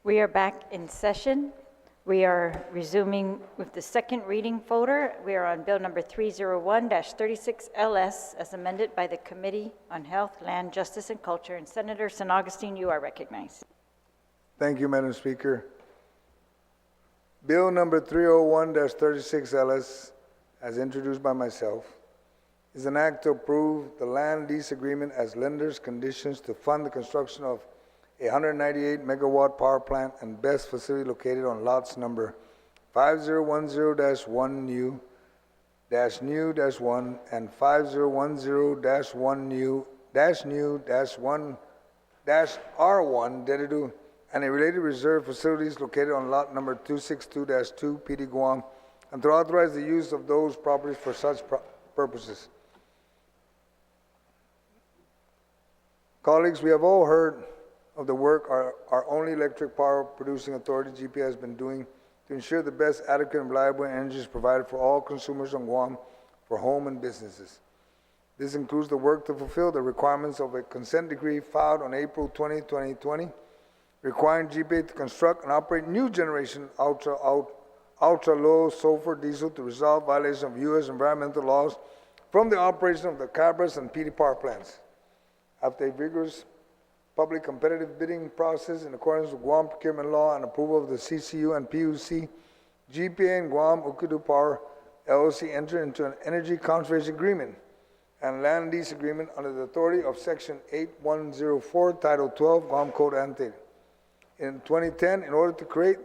We are back in session. We are resuming with the second reading folder. We are on Bill number 301-36LS as amended by the Committee on Health, Land, Justice, and Culture. And Senator San Augustine, you are recognized. Thank you, Madam Speaker. Bill number 301-36LS, as introduced by myself, is an act to approve the land lease agreement as lender's conditions to fund the construction of a 198 megawatt power plant and BESS facility located on lots number 5010-1 new -1 and 5010-1 new -1 -R1 dedicated and a related reserve facilities located on lot number 262-2 PD Guam, and to authorize the use of those properties for such purposes. Colleagues, we have all heard of the work our only electric power producing authority, GPA, has been doing to ensure the best, adequate, and reliable energy is provided for all consumers on Guam for home and businesses. This includes the work to fulfill the requirements of a consent decree filed on April 20, 2020, requiring GPA to construct and operate new generation ultra-low sulfur diesel to resolve violation of U.S. environmental laws from the operation of the Cabras and PD power plants. After a vigorous public competitive bidding process in accordance with Guam procurement law and approval of the CCU and PUC, GPA and Guam Ukudu Power LLC entered into an energy conservation agreement and land lease agreement under the authority of Section 8104, Title 12, Guam Code Annotated. In 2010, in order to create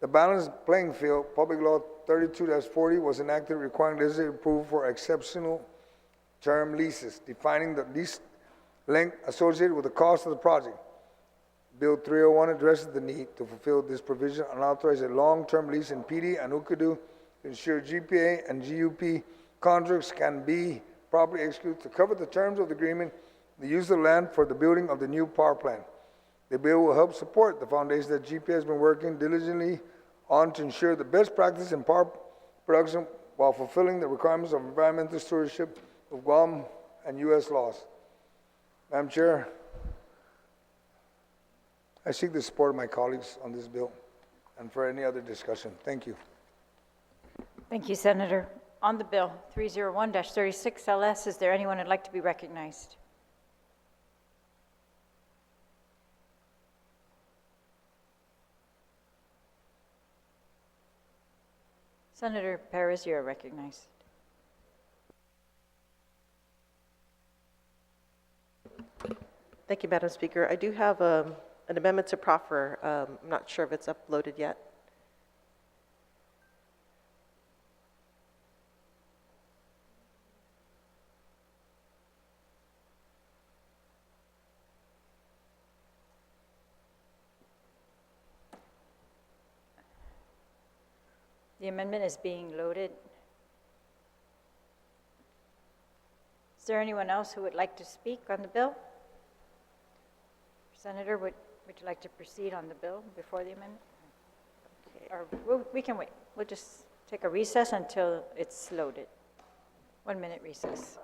the balanced playing field, Public Law 32-40 was enacted requiring legislative approval for exceptional term leases, defining the lease length associated with the cost of the project. Bill 301 addresses the need to fulfill this provision and authorize a long-term lease in PD and Ukudu to ensure GPA and GUP contracts can be properly executed to cover the terms of the agreement, the use of the land for the building of the new power plant. The bill will help support the foundation that GPA has been working diligently on to ensure the best practice in power production while fulfilling the requirements of environmental stewardship of Guam and U.S. laws. Madam Chair, I seek the support of my colleagues on this bill and for any other discussion. Thank you. Thank you, Senator. On the bill, 301-36LS, is there anyone who'd like to be recognized? Senator Perez, you are recognized. Thank you, Madam Speaker. I do have an amendment to proffer. I'm not sure if it's uploaded yet. The amendment is being loaded. Is there anyone else who would like to speak on the bill? Senator, would you like to proceed on the bill before the amendment? Okay. Or we can wait. We'll just take a recess until it's loaded. 1 minute recess.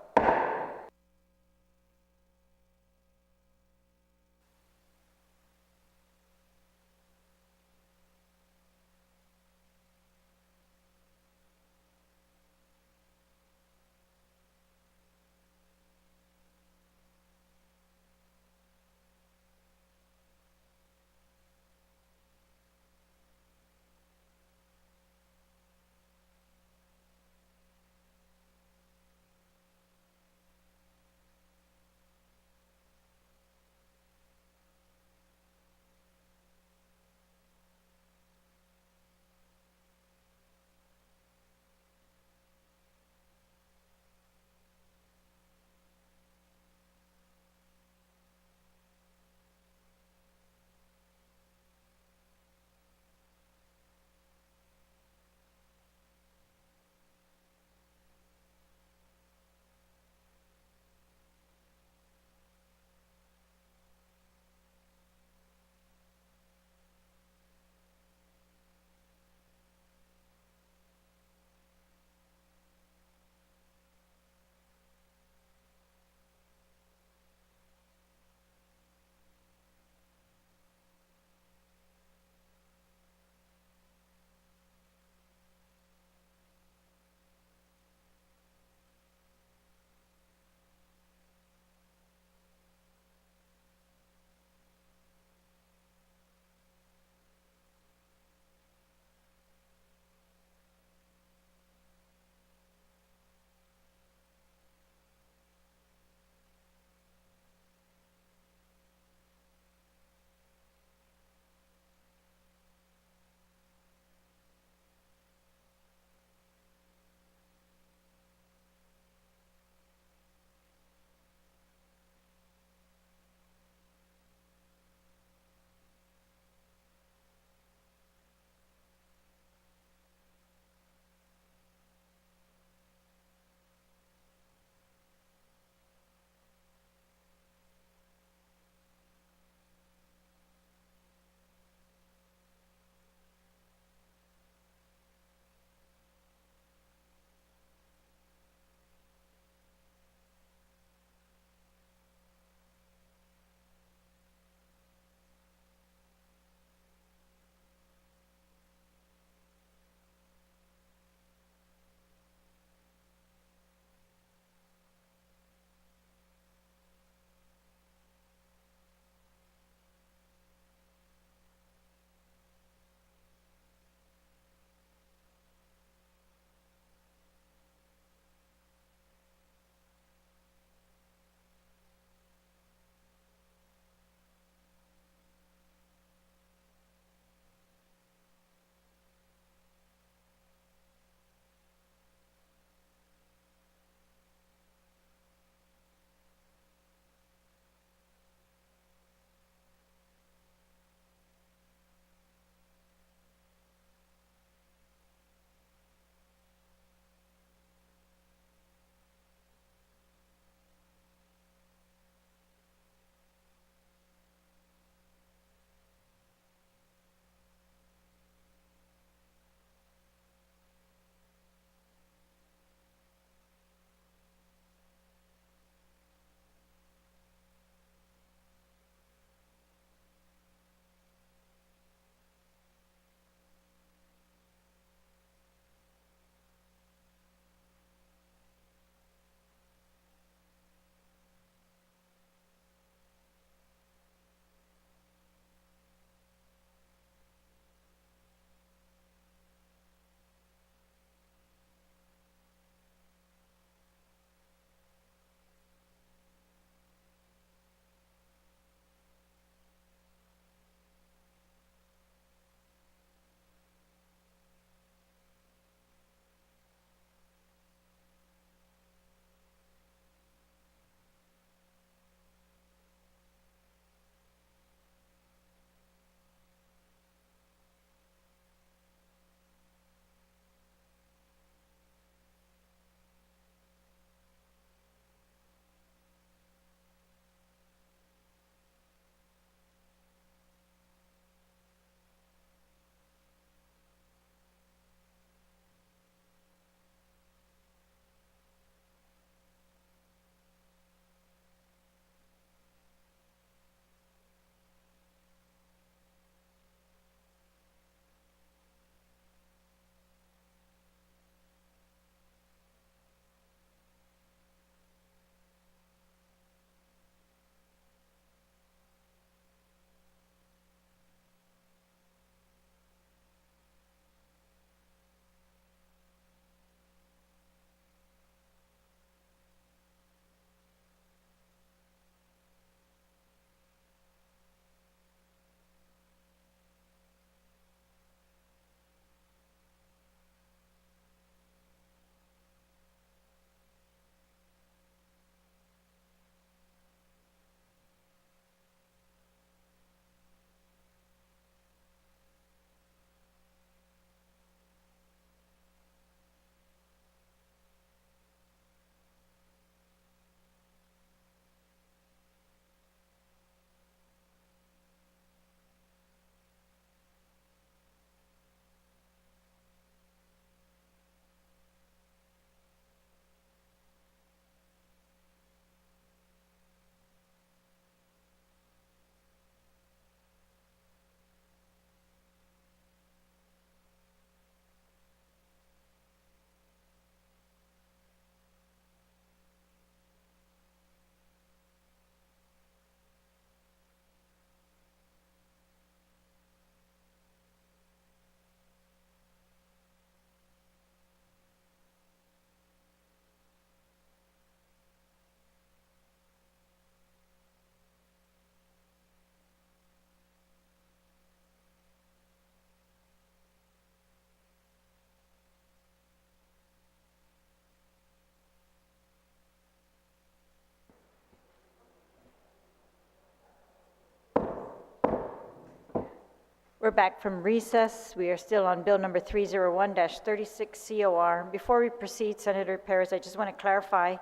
We're back from recess. We are still on Bill number 301-36 COR. Before we proceed, Senator Perez, I just want to clarify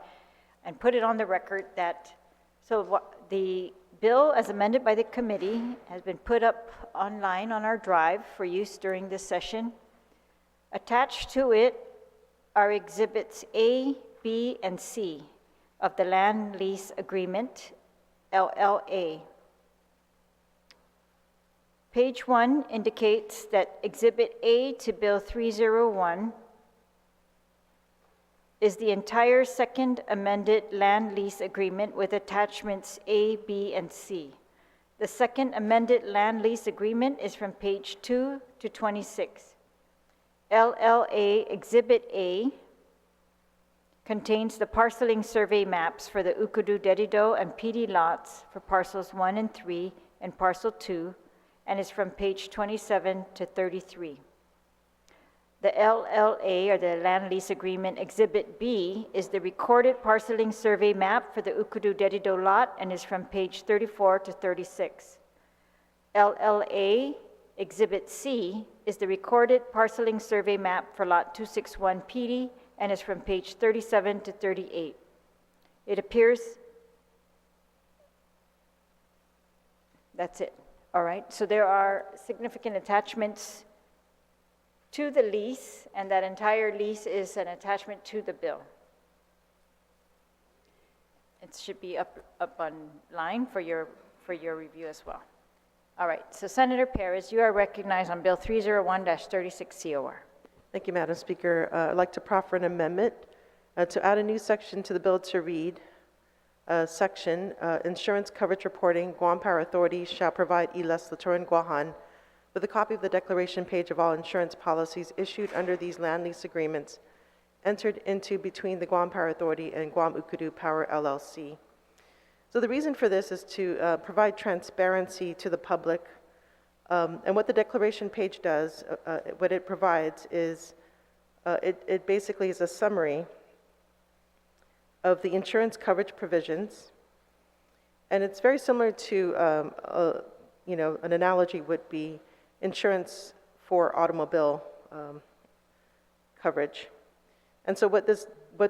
and put it on the record that, the bill as amended by the committee has been put up online on our drive for use during this session. Attached to it are exhibits A, B, and C of the Land Lease Agreement, LLA. Page 1 indicates that Exhibit A to Bill 301 is the entire second amended land lease agreement with attachments A, B, and C. The second amended land lease agreement is from page 2 to 26. LLA Exhibit A contains the parceling survey maps for the Ukudu Dedido and PD lots for parcels 1 and 3 and parcel 2, and is from page 27 to 33. The LLA, or the Land Lease Agreement Exhibit B, is the recorded parceling survey map for the Ukudu Dedido lot and is from page 34 to 36. LLA Exhibit C is the recorded parceling survey map for lot 261 PD and is from page 37 to 38. It appears, that's it. All right, so there are significant attachments to the lease, and that entire lease is an attachment to the bill. It should be up online for your review as well. All right, so Senator Perez, you are recognized on Bill 301-36 COR. Thank you, Madam Speaker. I'd like to proffer an amendment to add a new section to the bill to read, section, insurance coverage reporting, Guam Power Authority shall provide y legislature en Guahan with a copy of the declaration page of all insurance policies issued under these land lease agreements entered into between the Guam Power Authority and Guam Ukudu Power LLC. So the reason for this is to provide transparency to the public. And what the declaration page does, what it provides is, it basically is a summary of the insurance coverage provisions. And it's very similar to, an analogy would be insurance for automobile coverage. And so what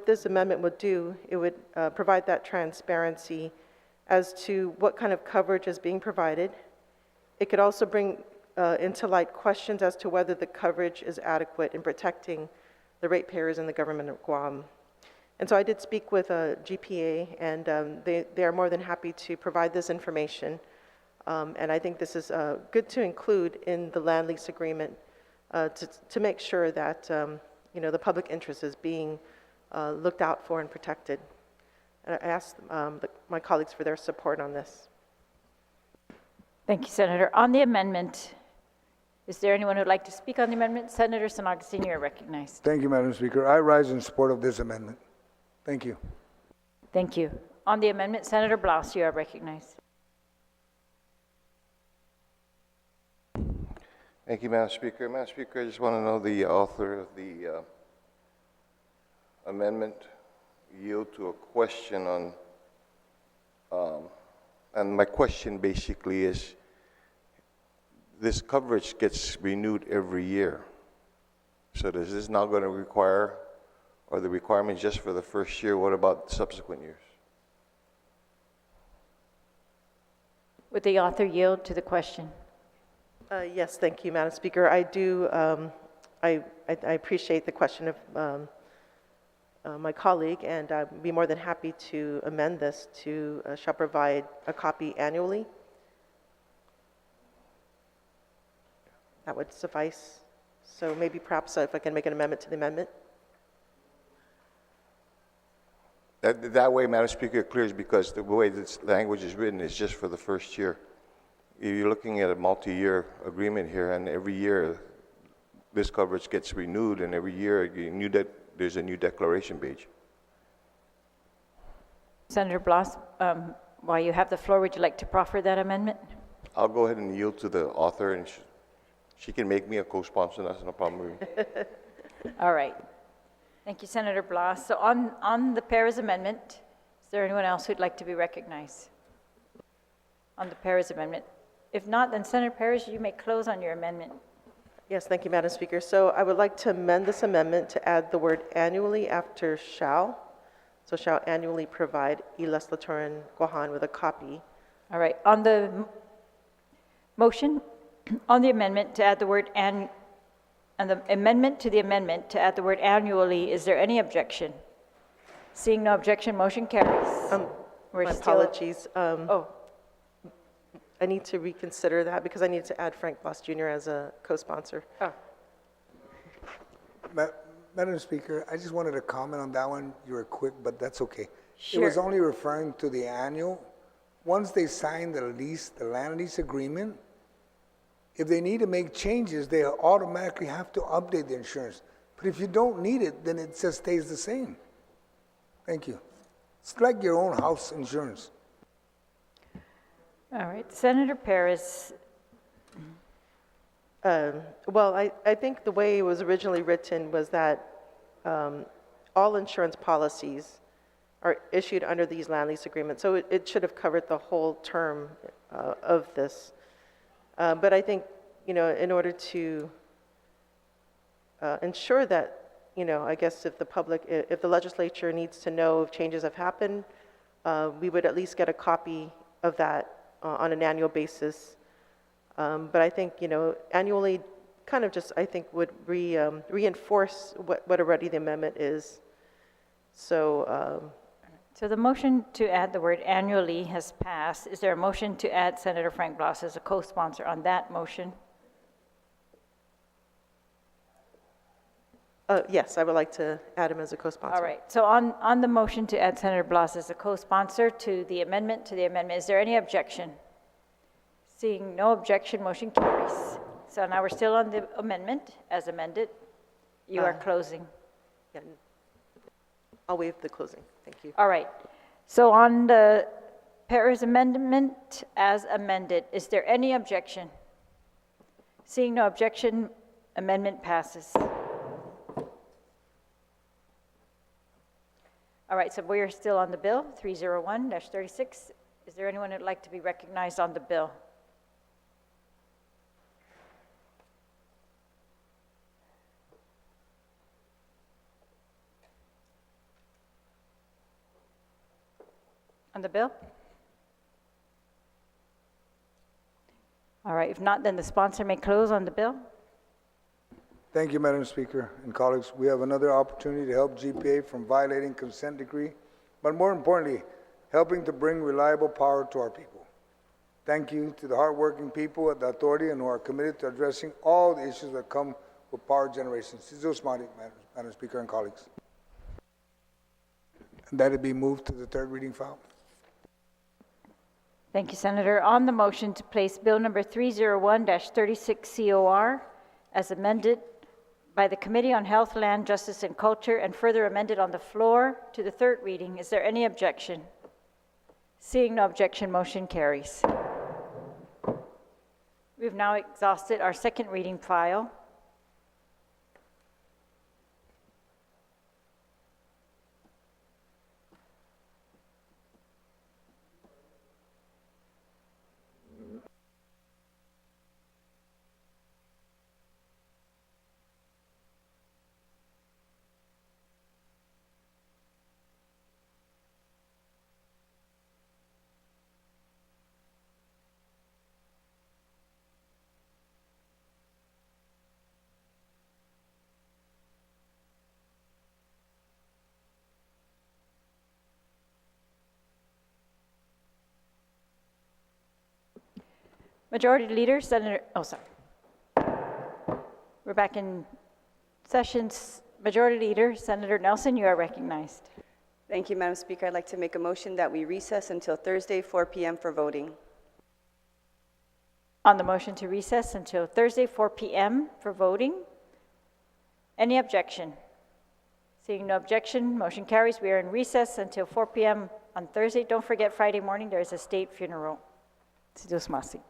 this amendment would do, it would provide that transparency as to what kind of coverage is being provided. It could also bring into light questions as to whether the coverage is adequate in protecting the ratepayers and the government of Guam. And so I did speak with GPA, and they are more than happy to provide this information. And I think this is good to include in the land lease agreement to make sure that the public interest is being looked out for and protected. And I asked my colleagues for their support on this. Thank you, Senator. On the amendment, is there anyone who would like to speak on the amendment? Senator San Agustin, you are recognized. Thank you, Madam Speaker. I rise in support of this amendment. Thank you. Thank you. On the amendment, Senator Blas, you are recognized. Thank you, Madam Speaker. Madam Speaker, I just want to know the author of the amendment yield to a question on, and my question basically is, this coverage gets renewed every year. So is this now going to require, or the requirement just for the first year? What about subsequent years? Would the author yield to the question? Yes, thank you, Madam Speaker. I do, I appreciate the question of my colleague, and I'd be more than happy to amend this to shall provide a copy annually. That would suffice. So maybe perhaps if I can make an amendment to the amendment. That way, Madam Speaker, it clears, because the way this language is written is just for the first year. You're looking at a multi-year agreement here, and every year this coverage gets renewed, and every year there's a new declaration page. Senator Blas, while you have the floor, would you like to proffer that amendment? I'll go ahead and yield to the author, and she can make me a co-sponsor. That's no problem with me. All right. Thank you, Senator Blas. So on the Perez amendment, is there anyone else who'd like to be recognized? On the Perez amendment. If not, then Senator Parrish, you may close on your amendment. Yes, thank you, Madam Speaker. So I would like to amend this amendment to add the word annually after shall. So shall annually provide y legislature and Guam with a copy. All right, on the motion, on the amendment to add the word and the amendment to the amendment to add the word annually, is there any objection? Seeing no objection, motion carries. We're My still- apologies. Oh, I need to reconsider that because I need to add Frank Bloss Jr. as a co-sponsor. oh, Madam Speaker, I just wanted to comment on that one. You were quick, but that's okay. It was Sure. only referring to the annual. Once they sign the lease, the land lease agreement, if they need to make changes, they automatically have to update the insurance. But if you don't need it, then it just stays the same. Thank you. It's like your own house insurance. all right. Senator Paris, Well, I think the way it was originally written was that all insurance policies are issued under these land lease agreements. So it should have covered the whole term of this. But I think, in order to ensure that, I guess if the legislature needs to know if changes have happened, we would at least get a copy of that on an annual basis. But I think, annually kind of just, I think, would reinforce what already the amendment is. So, so the motion to add the word annually has passed. Is there a motion to add Senator Frank Bloss as a co-sponsor on that motion? yes, I would like to add him as a co-sponsor. All right, so on the motion to add Senator Bloss as a co-sponsor to the amendment, is there any objection? Seeing no objection, motion carries. So now we're still on the amendment as amended. You are closing. Yeah. I'll waive the closing. Thank you. All right, so on the Paris amendment as amended, is there any objection? Seeing no objection, amendment passes. All right, so we are still on the bill, 301-36. Is there anyone who'd like to be recognized on the bill? On the bill? All right, if not, then the sponsor may close on the bill. Thank you, Madam Speaker and colleagues. We have another opportunity to help GPA from violating consent decree, but more importantly, helping to bring reliable power to our people. Thank you to the hardworking people at the authority and who are committed to addressing all the issues that come with power generation. Madam Speaker and colleagues. And that it be moved to the third reading file. Thank you, Senator. On the motion to place Bill number 301-36 COR as amended by the Committee on Health, Land, Justice, and Culture and further amended on the floor to the third reading, is there any objection? Seeing no objection, motion carries. We've now exhausted our second reading file. Majority Leader, Senator, we're back in sessions. Majority Leader, Senator Nelson, you are recognized. Thank you, Madam Speaker. I'd like to make a motion that we recess until Thursday, 4 p.m. for voting. On the motion to recess until Thursday, 4 p.m. for voting. Any objection? Seeing no objection, motion carries. We are in recess until 4 p.m. on Thursday. Don't forget, Friday morning, there is a state funeral. Si Dios masi.